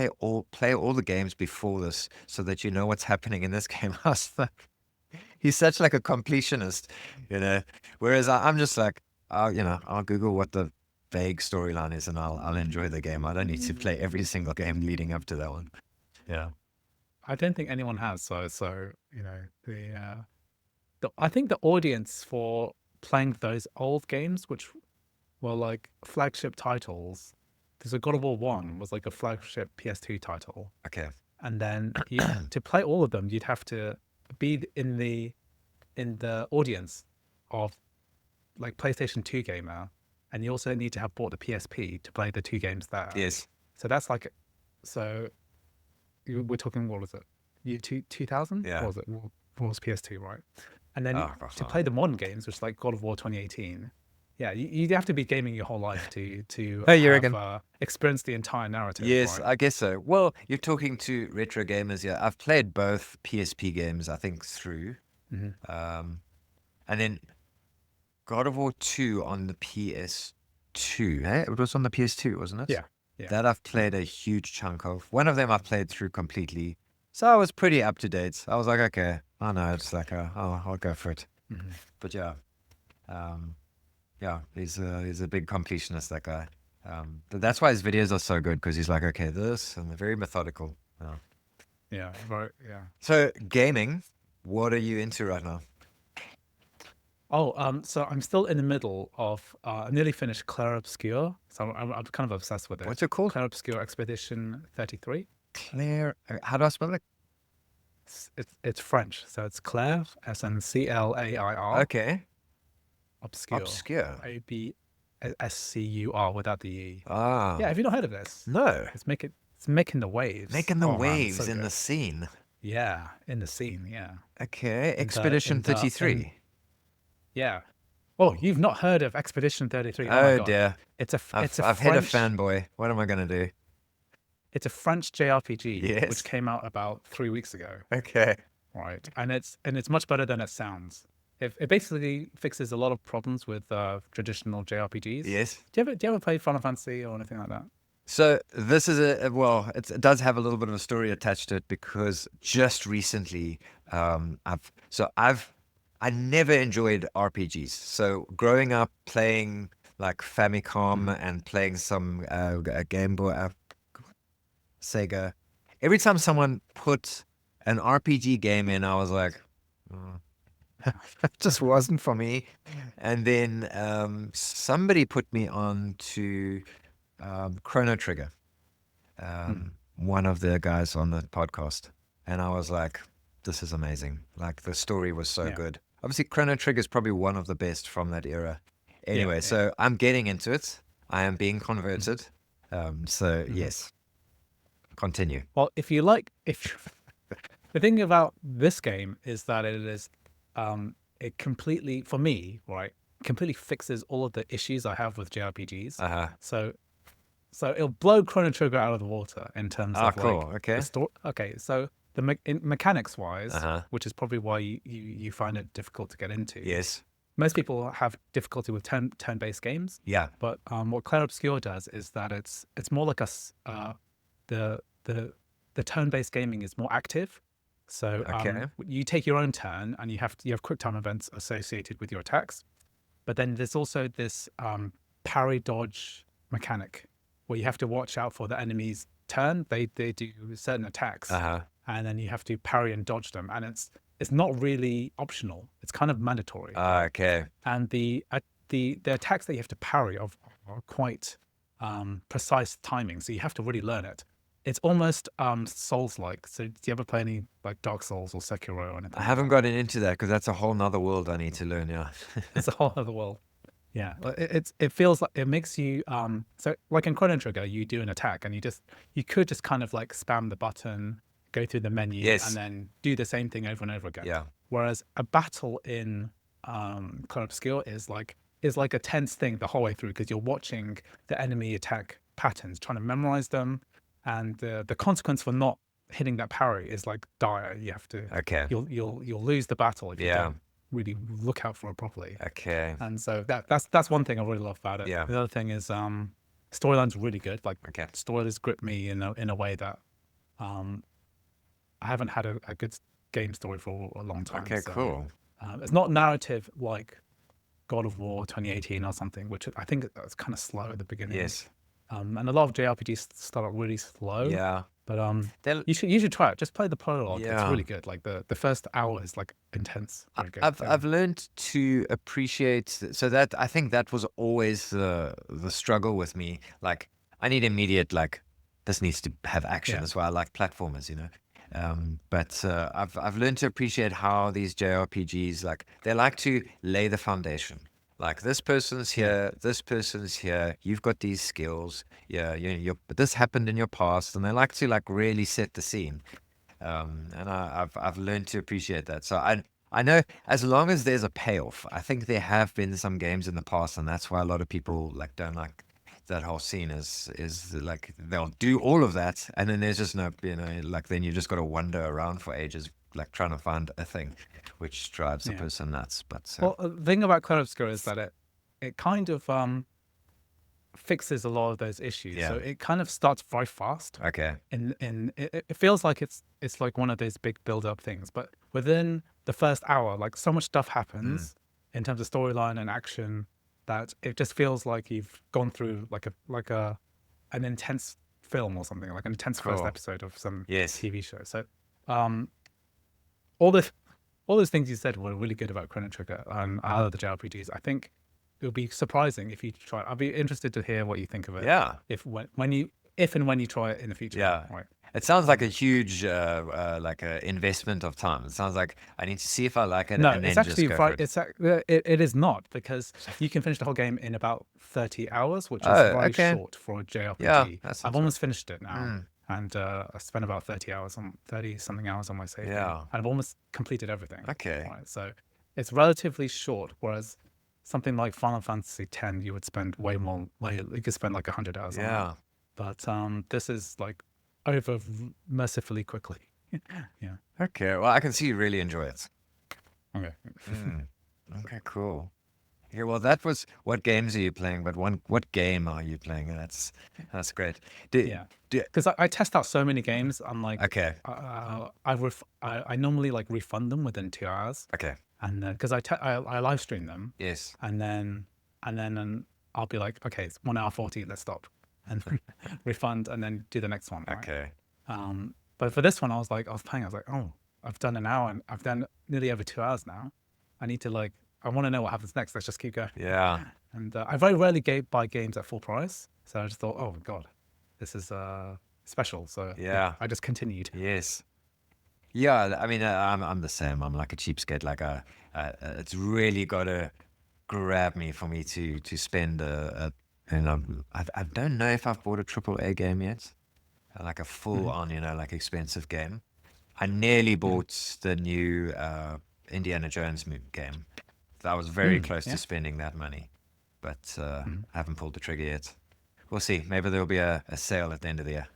play all the games before this so that you know what's happening in this game. I was like, he's such like a completionist, you know. Whereas I'm just like, I'll Google what the vague storyline is, and I'll enjoy the game. I don't need to play every single game leading up to that one. Yeah. I don't think anyone has. So I think the audience for playing those old games, which were like flagship titles, because a God of War One was like a flagship PS2 title, Okay. and then you to play all of them, you'd have to be in the audience of like PlayStation 2 gamer, and you also need to have bought the PSP to play the two games there. Yes. So that's like, so we're talking, what was it? Year 2000? Yeah. What was it? What was PS2, right? And then Oh gosh. to play the modern games, which is like God of War 2018, yeah, you'd have to be gaming your whole life to Hey, you have reckon? experienced the entire narrative, Yes, right? I guess so. Well, you're talking to retro gamers. Yeah, I've played both PSP games, I think, through. Hmm. Um, and then God of War 2 on the PS2. Hey, it was on the PS2, wasn't it? Yeah, yeah. That I've played a huge chunk of. One of them I've played through completely. So I was pretty up to date. I was like, okay, I know, it's like, I'll go for it. Hmm. But yeah, um, yeah, he's a big completionist, that guy. But that's why his videos are so good because he's like, okay, this, and they're very methodical. Yeah. Yeah, right. Yeah. So gaming, what are you into right now? Oh, so I'm still in the middle of I nearly finished Clair Obscur, so I'm kind of obsessed with it. What's it called? Clair Obscur Expedition 33. Claire. How do I spell it? It's French, so it's Clair, Sclair, Okay. Obscure, Obscure. Abscur without the E. Yeah, Ah, have you not heard of this? no. It's making the waves. Making the Oh man, it's waves so in the good. scene. Yeah, in the scene. Yeah, Okay. in the Expedition in the in 33. yeah. Oh, you've not heard of Expedition 33? Oh my Oh god, dear. it's a I've hit a French fanboy. What am I gonna do? it's a French JRPG which Yes. came out about 3 weeks ago, Okay. right? And it's much better than it sounds. It basically fixes a lot of problems with traditional JRPGs. Yes. Do you ever play Final Fantasy or anything like that? So this is well, it does have a little bit of a story attached to it because just recently, I never enjoyed RPGs. So growing up playing like Hmm. Famicom and playing some Game Boy, Sega, every time someone put an RPG game in, I was like, "Oh, it just wasn't for me." And then somebody put me on to Chrono Trigger. Hmm. one of the guys on the podcast, and I was like, this is amazing. Like the story was so Yeah. good. Obviously, Chrono Trigger is probably one of the best from that era. Yeah. Anyway, Yeah. so I'm getting into it. I am being converted. So Mm-hmm. yes, continue. Well, if the thing about this game is that it is, it completely, for me, right, completely fixes all of the issues I have with JRPGs. Uh-huh. So, so it'll blow Chrono Trigger out of the water in terms Ah, of like cool. the Okay. story. Okay, so mechanics wise, Uh-huh. which is probably why you find it difficult to get into. Yes. Most people have difficulty with turn-based games, Yeah. but what Clair Obscur does is that it's more like the the turn-based gaming is more active. So Okay. you take your own turn, and you have quick time events associated with your attacks. But then there's also this parry dodge mechanic where you have to watch out for the enemy's turn. They do certain attacks, Uh-huh. and then you have to parry and dodge them, and it's not really optional. It's kind of mandatory, right? Okay. And the attacks that you have to parry are quite precise timing, so you have to really learn it. It's almost Souls-like. So do you ever play any like Dark Souls or Sekiro or anything I like haven't that? gotten into that because that's a whole nother world I need to learn. Yeah. It's a whole other world. Yeah, it feels like it makes you so like in Chrono Trigger, you do an attack and you could just kind of like spam the button, go through the menu, and Yes. then do the same thing over and over again. Yeah. Whereas a battle in Chrono Obscur is like a tense thing the whole way through because you're watching the enemy attack patterns, trying to memorize them, and the consequence for not hitting that parry is like dire. You have to Okay. you'll lose the battle if you Yeah. don't really look out for it properly. Okay. And so that's one thing I really love about it. Yeah. The other thing is storyline's really good. Like Okay. stories grip me in a way that um I haven't had a good game story for a long time. Okay. So Cool. it's not narrative like God of War 2018 or something, which I think it's kind of slow at the beginning. Yes. And a lot of JRPGs start out really slow. Yeah. But They'll- you should try it. Just play the prologue. It's Yeah. really good. Like the first hour is like intense. Very good. I've learned to appreciate so that I think that was always the struggle with me. Like I need immediate like this needs to have action Yeah. as well. I like platformers, you know. But I've learned to appreciate how these JRPGs like they like to lay the foundation. Like this person's here, this person's here. You've got these skills. Yeah, but this happened in your past, and they like to like really set the scene. And I've learned to appreciate that. So I know as long as there's a payoff, I think there have been some games in the past, and that's why a lot of people like don't like that whole scene is like they'll do all of that, and then there's just no like then you just got to wander around for ages like trying to find a thing, which drives the Yeah. person nuts. But Well, the thing about Chrono Obscur is that it kind of fixes a lot of those issues. Yeah. So it kind of starts very fast, okay, and it feels like it's like one of those big build up things. But within the first hour, like so much stuff happens in terms of storyline and action that it just feels like you've gone through like an intense film or something, like an intense first Cool. episode of some Yes. TV show. So all those things you said were really good about Chrono Trigger and other JRPGs. I think it would be surprising if you try it. I'd be interested to hear what you think of it. Yeah. If and when you try it in the future. Yeah. Right. It sounds like a huge like a investment of time. It sounds like I need to see if I like it. No, and it's then just actually go for it is not because you can finish the whole game in about 30 hours, which is Oh, very okay. short for a JRPG. Yeah, that sounds I've almost finished it now. Mm. And I spent about 30 something hours on my save. Yeah. And I've almost completed everything. Okay. Right. So it's relatively short, whereas something like Final Fantasy X, you would spend way more. Like you could spend like 100 hours on it. Yeah. But this is like over mercifully quickly. Yeah. Okay. Well, I can see you really enjoy it. Okay. Mm. Okay. Cool. Yeah. Well, that was what games are you playing? But what game are you playing? That's great. Yeah. Because I test out so many games. I'm like, Okay. I normally like refund them within 2 hours, Okay. and because I live stream them, Yes. and then I'll be like, okay, it's 1 hour 40, let's stop, and refund, and then do the next one. Right? Okay. But for this one, I was playing. I was like, oh, I've done an hour, and I've done nearly over 2 hours now. I need to I want to know what happens next. Let's just keep going. Yeah. And I very rarely buy games at full price, so I just thought, oh god, this is special. So Yeah. I just continued. Yes. Yeah. I mean, I'm the same. I'm like a cheapskate. Like it's really got to grab me for me to spend and I don't know if I've bought a triple A game yet, like a full on, like expensive game. I nearly bought the new Indiana Jones game. I was very close to Yeah. spending that money, but I haven't pulled the trigger yet. We'll see. Maybe there'll be a sale at the end of the year.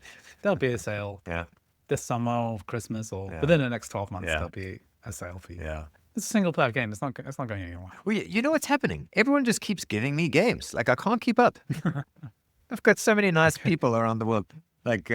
There'll be a sale Yeah. this summer or Christmas or Yeah. within the next 12 months. Yeah. There'll be a sale for you. Yeah. It's a single player game. It's not going anywhere. Well, you know what's happening? Everyone just keeps giving me games. Like I can't keep up. I've got so many nice people around the world. Like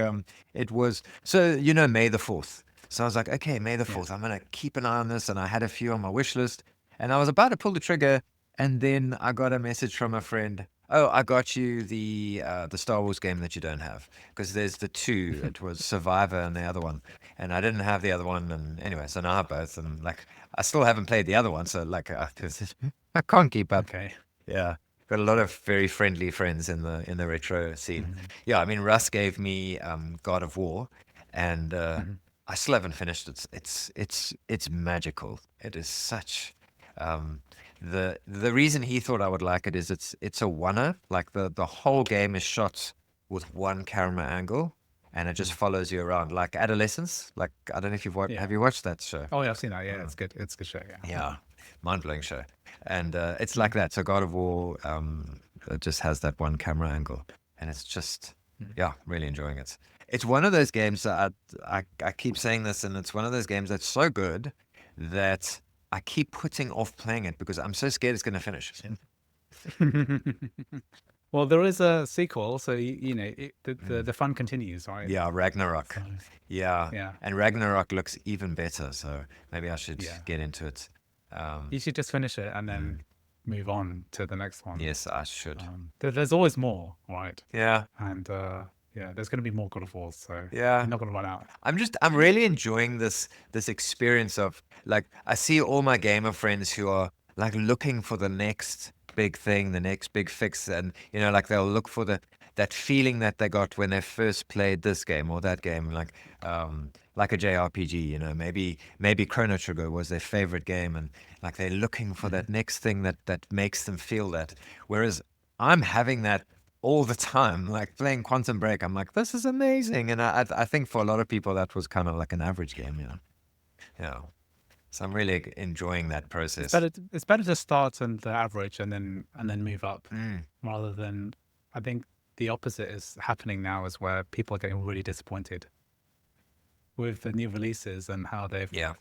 it was so May the 4th. So I was like, okay, May the 4th. I'm gonna keep an eye on this, and I had a few on my wish list, and I was about to pull the trigger, and then I got a message from a friend. Oh, I got you the Star Wars game that you don't have, because there's the two. It was Survivor and the other one, and I didn't have the other one. And anyway, so now I have both, and like I still haven't played the other one, so like I can't keep up. Okay. Yeah. Got a lot of very friendly friends in the retro scene. Yeah, I mean Russ gave me God of War, and I still haven't finished it. It's magical. It is such the reason he thought I would like it is it's a oneer. Like the whole game is shot with one camera angle, and it just follows you around like Adolescence. Like I don't know if you've watched. Yeah. Have you watched that show? Oh yeah, I've seen that. Yeah, it's good. It's a good show. Yeah. Yeah, mind-blowing show. And it's like that. So God of War it just has that one camera angle, and it's just really enjoying it. It's one of those games that I keep saying this, and it's one of those games that's so good that I keep putting off playing it because I'm so scared it's going to finish. Well, there is a sequel, so the fun continues, right? Yeah, Ragnarok. So, Yeah. yeah. And Ragnarok looks even better, so maybe I should Yeah. get into it. You should just finish it and then move on to the next one. Yes, I should. There's always more, right? Yeah. And there's going to be more God of Wars, so Yeah. you're not going to run out. I'm really enjoying this experience of like I see all my gamer friends who are like looking for the next big thing, the next big fix, and like they'll look for that feeling that they got when they first played this game or that game, like a JRPG, maybe Chrono Trigger was their favorite game, and like they're looking for that next thing that makes them feel that. Whereas I'm having that all the time, like playing Quantum Break. I'm like, this is amazing, and I think for a lot of people that was kind of like an average game, yeah. So I'm really enjoying that process. It's better to start on the average and then move up, rather than, I think the opposite is happening now, is where people are getting really disappointed with the new releases and how they've how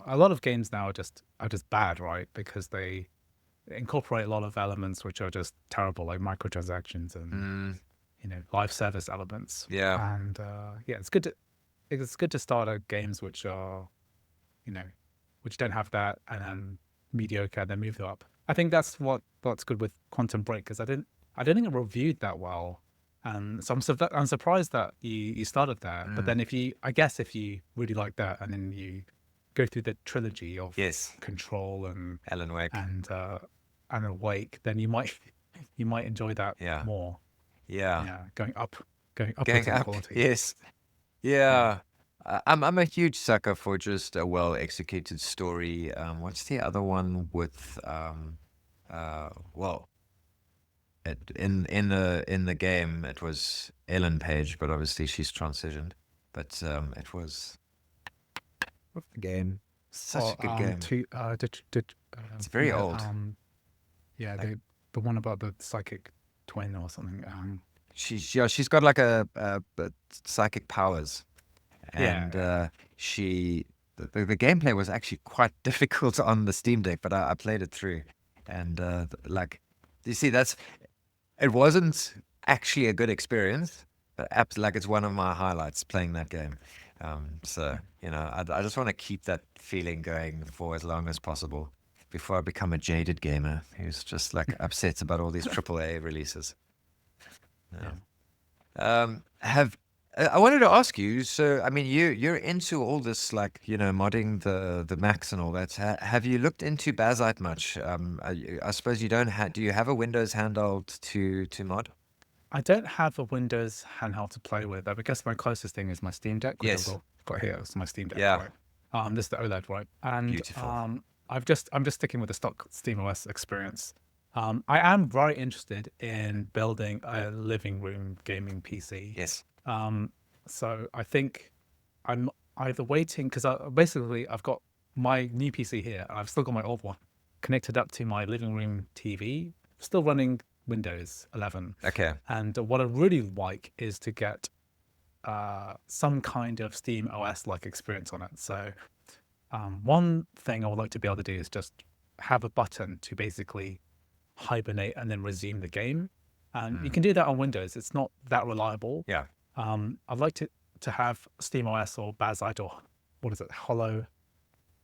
a lot of games now are just bad, right? Because they incorporate a lot of elements which are just terrible, like microtransactions and live service elements. Yeah. And it's good to start at games which are which don't have that, and then mediocre, and then move them up. I think that's what's good with Quantum Break, because I don't think it reviewed that well, and so I'm surprised that you started there. But then if you really like that, and then you go through the trilogy of Control and Alan Wake and Awake, then you might enjoy that more. Yeah. Going upwards in quality. Yes. Yeah. I'm a huge sucker for just a well executed story. What's the other one with in the game it was Ellen Page, but obviously she's transitioned. But it was what's the game? Such a good game. It's very old. The one about the psychic twin or something. She's got like a psychic powers. And the gameplay was actually quite difficult on the Steamdeck, but I played it through. And you see, it wasn't actually a good experience, but it's one of my highlights playing that game. So I just want to keep that feeling going for as long as possible before I become a jaded gamer who's just like upset about all these AAA releases. I wanted to ask you, so I mean, you're into all this, like modding the Macs and all that. Have you looked into Bazite much? I suppose you don't have. Do you have a Windows handheld to mod? I don't have a Windows handheld to play with. I guess my closest thing is my Steam Deck, which I've Yes. got here. It's my Steam Deck, Yeah. right? This is the OLED, right? And Beautiful. I'm just sticking with the stock SteamOS experience. I am very interested in building a living room gaming PC. Yes. So I think I'm either waiting because basically I've got my new PC here, and I've still got my old one connected up to my living room TV, still running Windows 11. Okay. And what I really like is to get some kind of Steam OS like experience on it. So one thing I would like to be able to do is just have a button to basically hibernate and then resume the game. And you can do that on Windows. It's not that reliable. Yeah. I'd like to have Steam OS or Bazite or what is it, Hollow?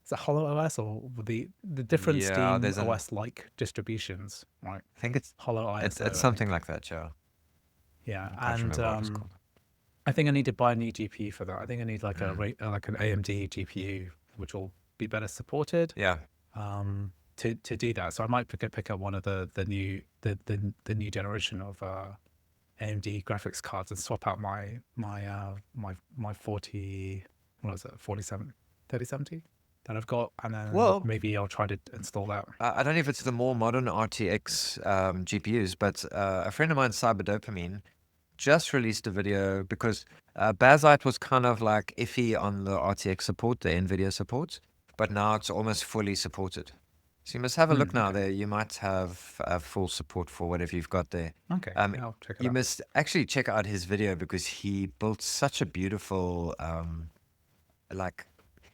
Is it Hollow OS or the different Yeah. Steam OS like distributions, right? I think it's Hollow ISO, it's I something think. like that. Yeah. Yeah, I can't and remember what it's called. I think I need to buy a new GPU for that. I think I need like Mm. like an AMD GPU, which will be better supported Yeah. to do that. So I might pick up one of the new generation of AMD graphics cards and swap out my 40, what is it, 47 3070 that I've got, and then Well, maybe I'll try to install that. I don't know if it's the more modern RTX GPUs, but a friend of mine, Cyberdopamine, just released a video because Bazite was kind of like iffy on the RTX support, the NVIDIA support, but now it's almost fully supported. So you must have a look now Okay, there. You might have full support for whatever you've got there. okay, Um, yeah, I'll check it you out. must actually check out his video because he built such a beautiful, like,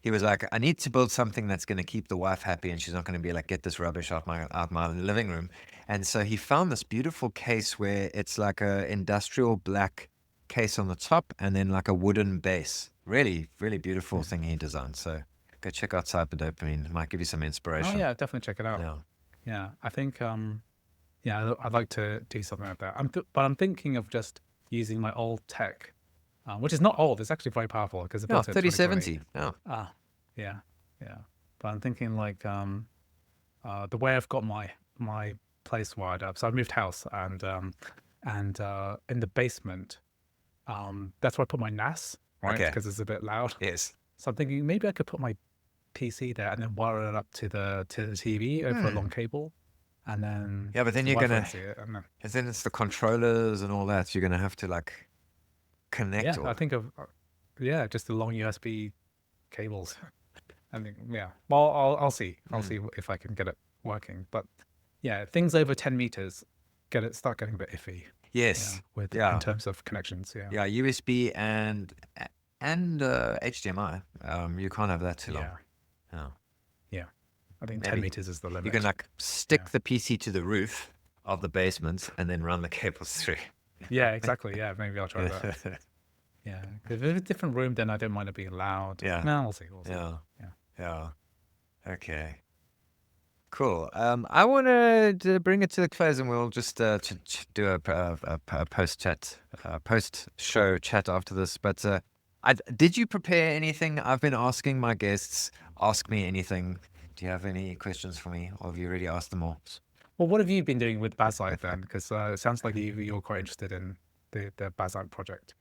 he was like, I need to build something that's going to keep the wife happy and she's not going to be like, get this rubbish out my living room. And so he found this beautiful case where it's like a industrial black case on the top and then like a wooden base. Really, really beautiful thing he designed. So go check out Cyberdopamine. It might give you some Oh inspiration. yeah, definitely check it out. Yeah. Yeah, I think yeah, I'd like to do something like that. But I'm thinking of just using my old tech, which is not old. It's actually very powerful because I Yeah, built it in 2020. 3070. Yeah. Ah, yeah, yeah. But I'm thinking like the way I've got my place wired up. So I moved house and in the basement, that's where I put my NAS, right? Okay. Because it's a bit loud. Yes. So I'm thinking maybe I could put my PC there and then wire it up to the TV over a long cable, and then Yeah, but then so the you're Wi-Fi gonna, can see it, and then and then it's the controllers and all that. You're gonna have to like connect yeah, I all. think of yeah, just the long USB cables. I think yeah. Well, I'll see. I'll see if I can get it working. But yeah, things over 10 meters start getting a bit iffy. Yeah, Yes. with in Yeah. terms of connections. Yeah. Yeah. USB and HDMI. You can't have that too long. Yeah. Yeah. Yeah. I think 10 Maybe meters is the you can limit. like Yeah. stick the PC to the roof of the basement and then run the cables through. Yeah. Exactly. Yeah. Maybe I'll try that. Yeah. If it's a different room, then I don't mind it being loud. Yeah. No, we'll see. We'll see. Yeah. Yeah. Yeah. Okay. Cool. I want to bring it to the close, and we'll just do a post chat, post show chat after this. But did you prepare anything? I've been asking my guests, ask me anything. Do you have any questions for me, or have you already asked them all? Well, what have you been doing with Bazite then? Because it sounds like you're quite interested in the Bazite project.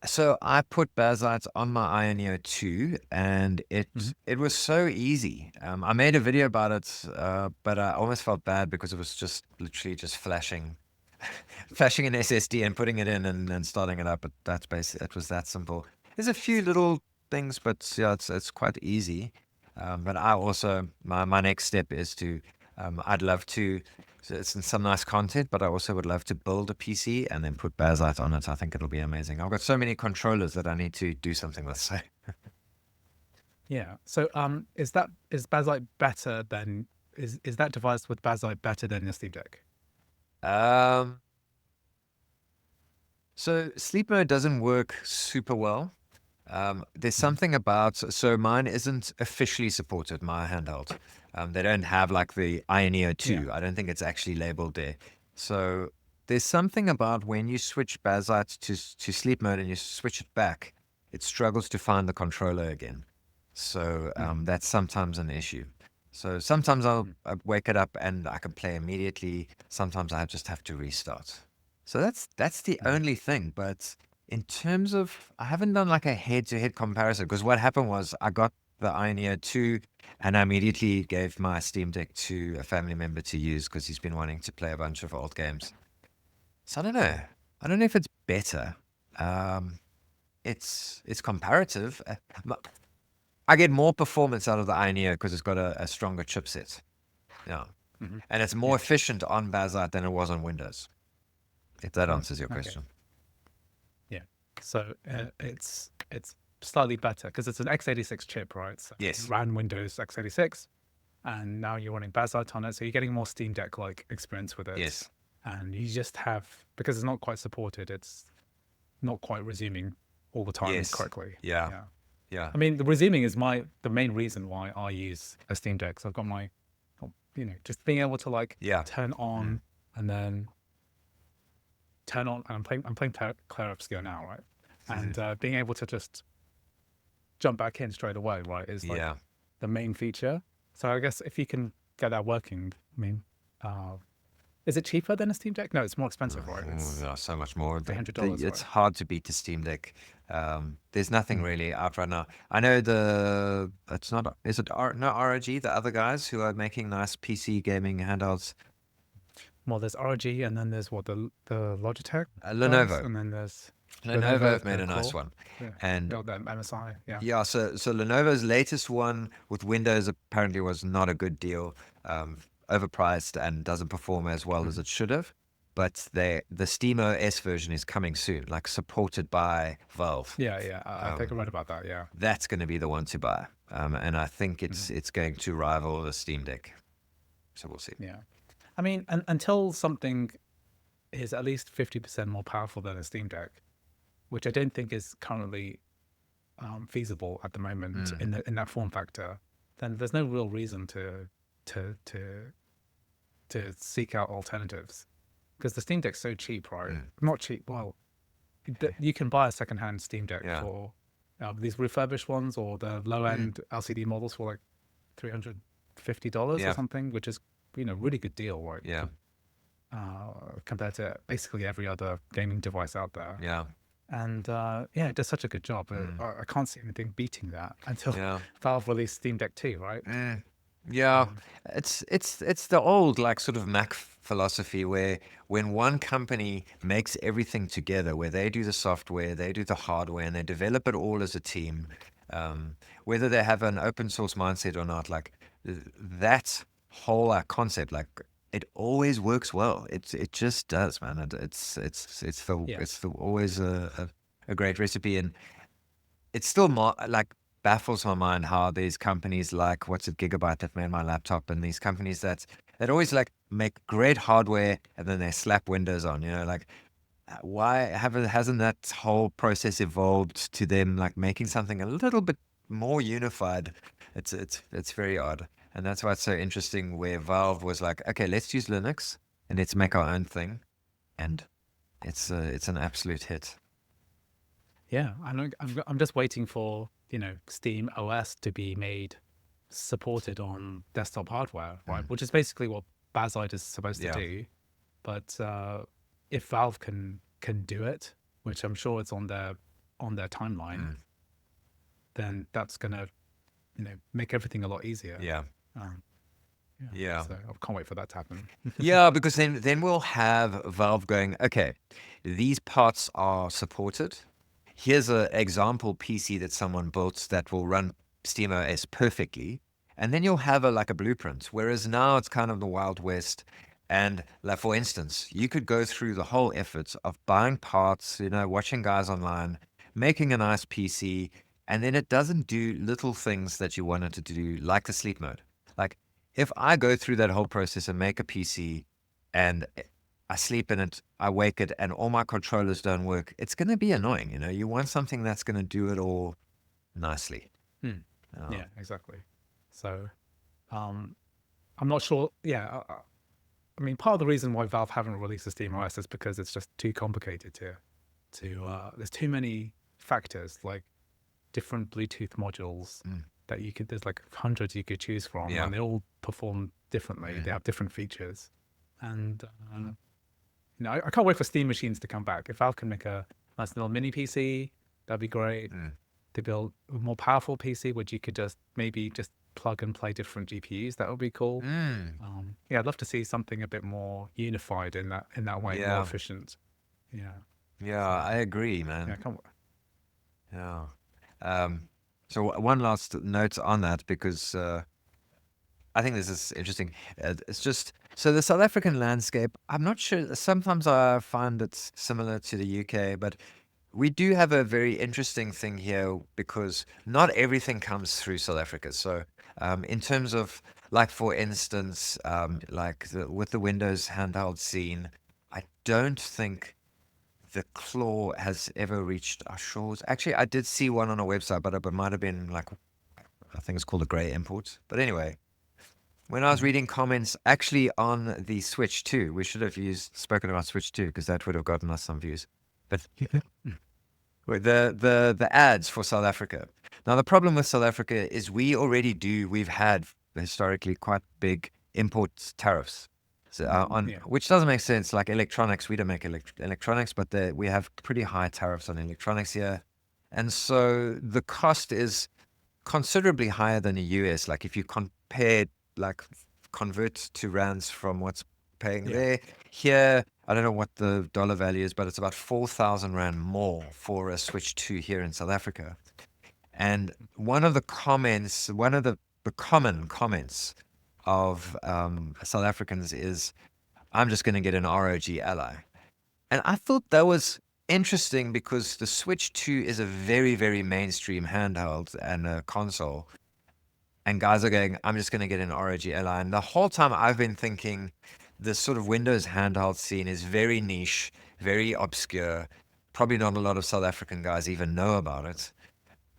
So I put Bazite on my Ioneo 2 and Mhm. it was so easy. I made a video about it, but I almost felt bad because it was just literally just flashing flashing an SSD and putting it in and starting it up. But that's basically, it was that simple. There's a few little things, but yeah, it's quite easy. But I also, my next step is to, I'd love to, so it's in some nice content, but I also would love to build a PC and then put Bazite on it. I think it'll be amazing. I've got so many controllers that I need to do something with. So Yeah. So is Bazite better than is that device with Bazite better than your Steam Deck? um, so sleep mode doesn't work super well. There's Mhm. something about, so mine isn't officially supported, my handheld. They don't have like the Ioneo Yeah. 2. I don't think it's actually labeled there. So there's something about when you switch Bazite to sleep mode and you switch it back, it struggles to find the controller again. So Mm. that's sometimes an issue. So sometimes I'll Mm. wake it up and I can play immediately. Sometimes I just have to restart. So that's the Mm. only thing. But in terms of, I haven't done like a head-to-head comparison because what happened was I got the Ioneo 2 and I immediately gave my Steam Deck to a family member to use because he's been wanting to play a bunch of old games. So I don't know. I don't know if it's better. Um, it's comparative. I get more performance out of the Ioneo because it's got a stronger chipset. Yeah. Hmm. And it's more Yeah. efficient on Bazzite than it was on Windows, if that Right. answers your Okay. question. Yeah. So it's slightly better because it's an x86 chip, right? So it Yes. ran Windows x86, and now you're running Bazzite on it, so you're getting more Steam Deck like experience with it. Yes. And you just have, because it's not quite supported, it's not quite resuming all the time Yes. correctly. Yeah. Yeah. Yeah. I mean, the resuming is the main reason why I use a Steam Deck. So I've got my, just being able to like Yeah. turn on and then turn on, and I'm playing Claire Obscur now, right? And being able to just jump back in straight away, right, is like Yeah. the main feature. So I guess if you can get that working, I mean, is it cheaper than a Steam Deck? No, it's more expensive, right? It's Yeah, so much more. $300, It's right? hard to beat the Steam Deck. There's nothing Mm. really out right now. I know it's not, is it no ROG, the other guys who are making nice PC gaming handhelds? Well, there's ROG, and then there's what, the Logitech guys, Lenovo. and then there's Lenovo Lenovo, have made the a nice Core, one. yeah, And the MSI, yeah. yeah, so Lenovo's latest one with Windows apparently was not a good deal, overpriced and doesn't perform as well as Mhm. it should have. But the SteamOS version is coming soon, like supported by Valve. Yeah, yeah. I think I Um, read about that. Yeah. that's going to be the one to buy, and I think Mhm. it's going to rival the Steam Deck. So we'll see. Yeah. I mean, until something is at least 50% more powerful than a Steam Deck, which I don't think is currently feasible at the moment Mm, in that form factor, then there's no real reason to to to seek out alternatives, because the Steam Deck's so cheap, right? mm, Not cheap. Well, you can buy a secondhand Steam Deck yeah, for these refurbished ones or the low mm, end LCD models for like $350 or yeah, something, which is really good deal, right? yeah, Compared to basically every other gaming device out there. yeah, And yeah, it does such a good job. mm, I can't see anything beating that until yeah. Valve released Steam Deck 2, right? Mm, yeah, Um, it's the old like sort of Mac philosophy where when one company makes everything together, where they do the software, they do the hardware, and they develop it all as a team, whether they have an open source mindset or not, like that whole concept, like it always works well. It just does, man. yeah. It's the always a great recipe, and it's still more like baffles my mind how these companies like what's it Gigabyte that made my laptop and these companies that always like make great hardware and then they slap Windows on, like why hasn't that whole process evolved to them like making something a little bit more unified? It's very odd, and that's why it's so interesting where Valve was like, okay, let's use Linux and let's make our own thing, and it's an absolute hit. Yeah. I'm just waiting for, Steam OS to be made supported on desktop hardware, right? Mm, Which is basically what Bazzite is supposed to yeah. do. But if Valve can do it, which I'm sure it's on their timeline, Mm, then that's gonna make everything a lot easier. yeah. Um, yeah. Yeah. So I can't wait for that to happen. Yeah, because then we'll have Valve going, okay, these parts are supported. Here's an example PC that someone built that will run SteamOS perfectly. And then you'll have a blueprint. Whereas now it's kind of the Wild West. And like for instance, you could go through the whole effort of buying parts, watching guys online, making a nice PC, and then it doesn't do little things that you want it to do, like the sleep mode. Like if I go through that whole process and make a PC and I sleep in it, I wake it, and all my controllers don't work, it's going to be annoying. You want something that's going to do it all nicely. Hmm. Uh, Yeah, exactly. So um, I'm not sure. Yeah, I mean, part of the reason why Valve haven't released the Steam OS is because it's just too complicated there's too many factors, like different Bluetooth modules mm, that there's like hundreds you could choose from, yeah. and they all perform differently. Mm, They have different features, and I can't wait for Steam machines to come back. If Valve can make a nice little mini PC, that'd be great. Mm. To build a more powerful PC, which you could just maybe just plug and play different GPUs, that would be cool. Mm. Yeah, I'd love to see something a bit more unified in that way, more Yeah. efficient. Yeah. Yeah, So I agree, yeah, man. can't. Yeah. So one last note on that, because I think this is interesting. It's just so the South African landscape. I'm not sure. Sometimes I find it's similar to the UK, but we do have a very interesting thing here because not everything comes through South Africa. So, in terms of, like, for instance, with the Windows handheld scene, I don't think the claw has ever reached our shores. Actually, I did see one on a website, but it might have been like, I think it's called a grey import. But anyway, when I was Mhm. reading comments actually on the Switch 2, we should have spoken about Switch 2 because that would have gotten us some views. But with the ads for South Africa. Now the problem with South Africa is we've had historically quite big import tariffs. So, on Yeah. which doesn't make sense. Like electronics, we don't make electronics, but we have pretty high tariffs on electronics here, and so the cost is considerably higher than the US. Like if you compare, like convert to rands from what's paying Yeah. there, here, I don't know what the dollar value is, but it's about 4,000 Rand more for a Switch 2 here in South Africa. And one of the common comments of South Africans is, I'm just going to get an ROG Ally. And I thought that was interesting because the Switch 2 is a very, very mainstream handheld and a console. And guys are going, I'm just going to get an ROG Ally. And the whole time I've been thinking this sort of Windows handheld scene is very niche, very obscure. Probably not a lot of South African guys even know about it.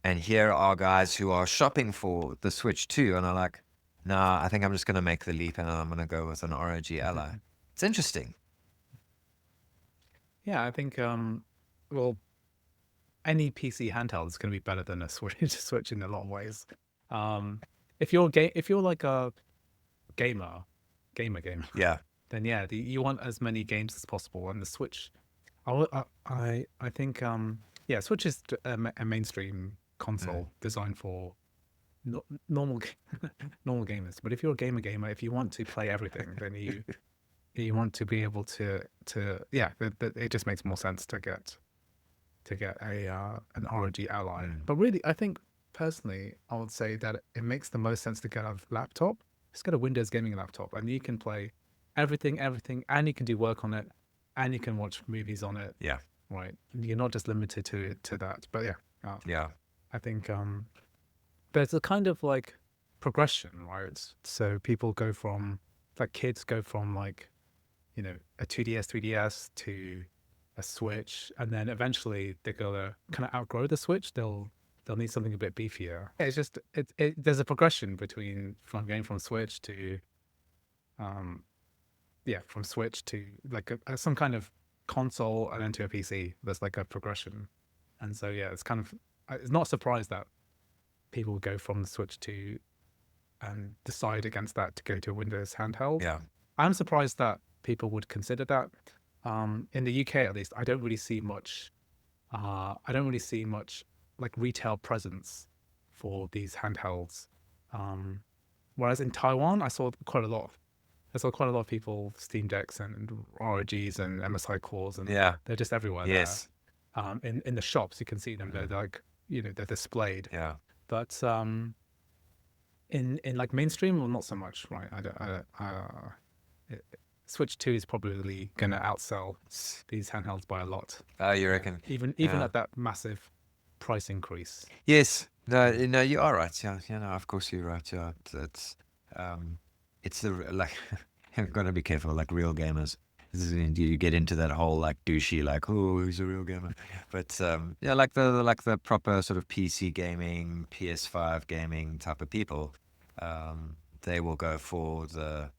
And here are guys who are shopping for the Switch 2 and are like, nah, I think I'm just going to make the leap and I'm going to go with an ROG Ally. It's interesting. Yeah, I think well, any PC handheld is going to be better than a Switch, Switch in a lot of ways. Um, if you're like a gamer, Yeah. then yeah, you want as many games as possible. And the Switch, I think yeah, Switch is a mainstream Mm. console designed for normal normal gamers. But if you're a gamer, if you want to play everything, then you want to be able to yeah, it just makes more sense to get a an ROG Ally. Mm. But really, I think personally, I would say that it makes the most sense to get a laptop. Just get a Windows gaming laptop, and you can play everything, and you can do work on it, and you can watch movies on it. Yeah. Right, you're not just limited to that. But yeah, Yeah. I think there's a kind of like progression, right? So people go from like kids go from like a 2DS, 3DS to a Switch, and then eventually they're gonna kind of outgrow the Switch. They'll need something a bit beefier. It's just there's a progression between from going from Switch to um from Switch to like some kind of console and then to a PC. There's like a progression, and so yeah, it's kind of it's not surprised that people go from the Switch to and decide against that to go to a Windows handheld. Yeah. I'm surprised that people would consider that. In the UK, at least, I don't really see much. I don't really see much like retail presence for these handhelds. Whereas in Taiwan, I saw quite a lot. I saw quite a lot of people Steam Decks and ROGs and MSI cores, and Yeah. they're just everywhere there. Yes. In the shops, you can see them. They're Mm. like they're displayed. Yeah. But in like mainstream, well, not so much, right? Switch 2 is probably going to outsell these handhelds by a lot. Oh, you reckon? Even Yeah. at that massive price increase. Yes. No, Mm. no, you are right. Yeah. Yeah, no, of course you're right. Yeah. Um, it's like, you've got to be careful, like real gamers. You get into that whole like douchey, like, oh, who's a real gamer? But yeah, like the proper sort of PC gaming, PS5 gaming type of people, they will go for the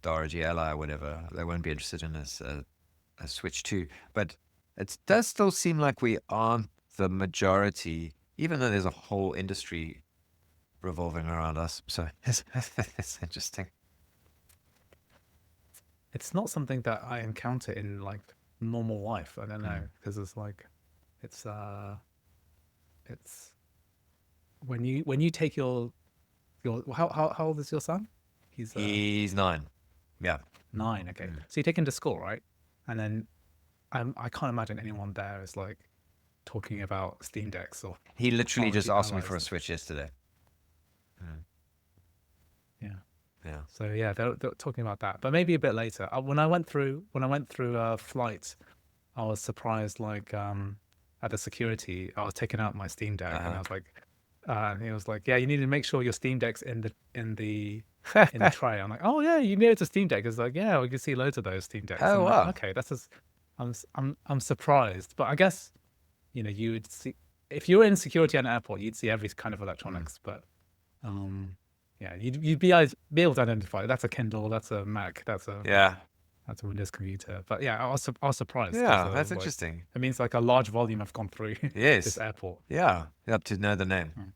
ROG Ally or whatever. They won't be interested in a Switch 2. But it does still seem like we aren't the majority, even though there's a whole industry revolving around us. So it's interesting. it's not something that I encounter in like normal life. I don't know because it's like it's it's when you take your how old is your son? He's He's 9. Yeah. 9. Okay, so you take him to school, right? And then I can't imagine anyone there is like talking about Steam Decks or He literally just technology asked me allies. for a Switch yesterday. Yeah. Yeah. So yeah, they're talking about that, but maybe a bit later. When I went through flight, I was surprised. Like at the security, I was taking out my Steam Deck, and I was like, and he was like, "Yeah, you need to make sure your Steam Deck's in the tray." I'm like, "Oh yeah, you know it's a Steam Deck." It's like, "Yeah, we can see loads of those Steam Decks." Oh, I'm like, wow. "Okay, that's just." I'm surprised, but I guess you would see if you were in security at an airport, you'd see every kind of electronics, but um. Yeah, you'd be able to identify that's a Kindle, that's a Mac, that's a Yeah. Windows computer. But yeah, I was surprised because Yeah, that's like interesting. it means like a large volume have gone through this Yes. airport. Yeah. You have to know the name. Mm.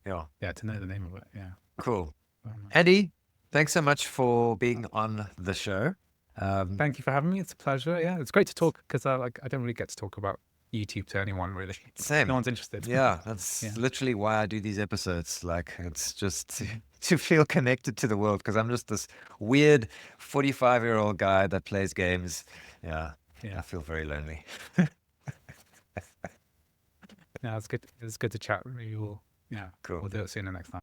Yeah. Yeah, to know the name of it. Yeah. Cool. Um, Andy, thanks so much for being on the show. Thank you for having me. It's a pleasure. Yeah, it's great to talk because I don't really get to talk about YouTube to anyone really. Same. No one's interested. Yeah, that's Yeah. literally why I do these episodes. Like, it's just to feel connected to the world because I'm just this weird 45-year-old guy that plays games. Yeah, I Yeah. feel very lonely. Yeah, it's good. It's good to chat. Maybe we'll Cool. do it soon the next time.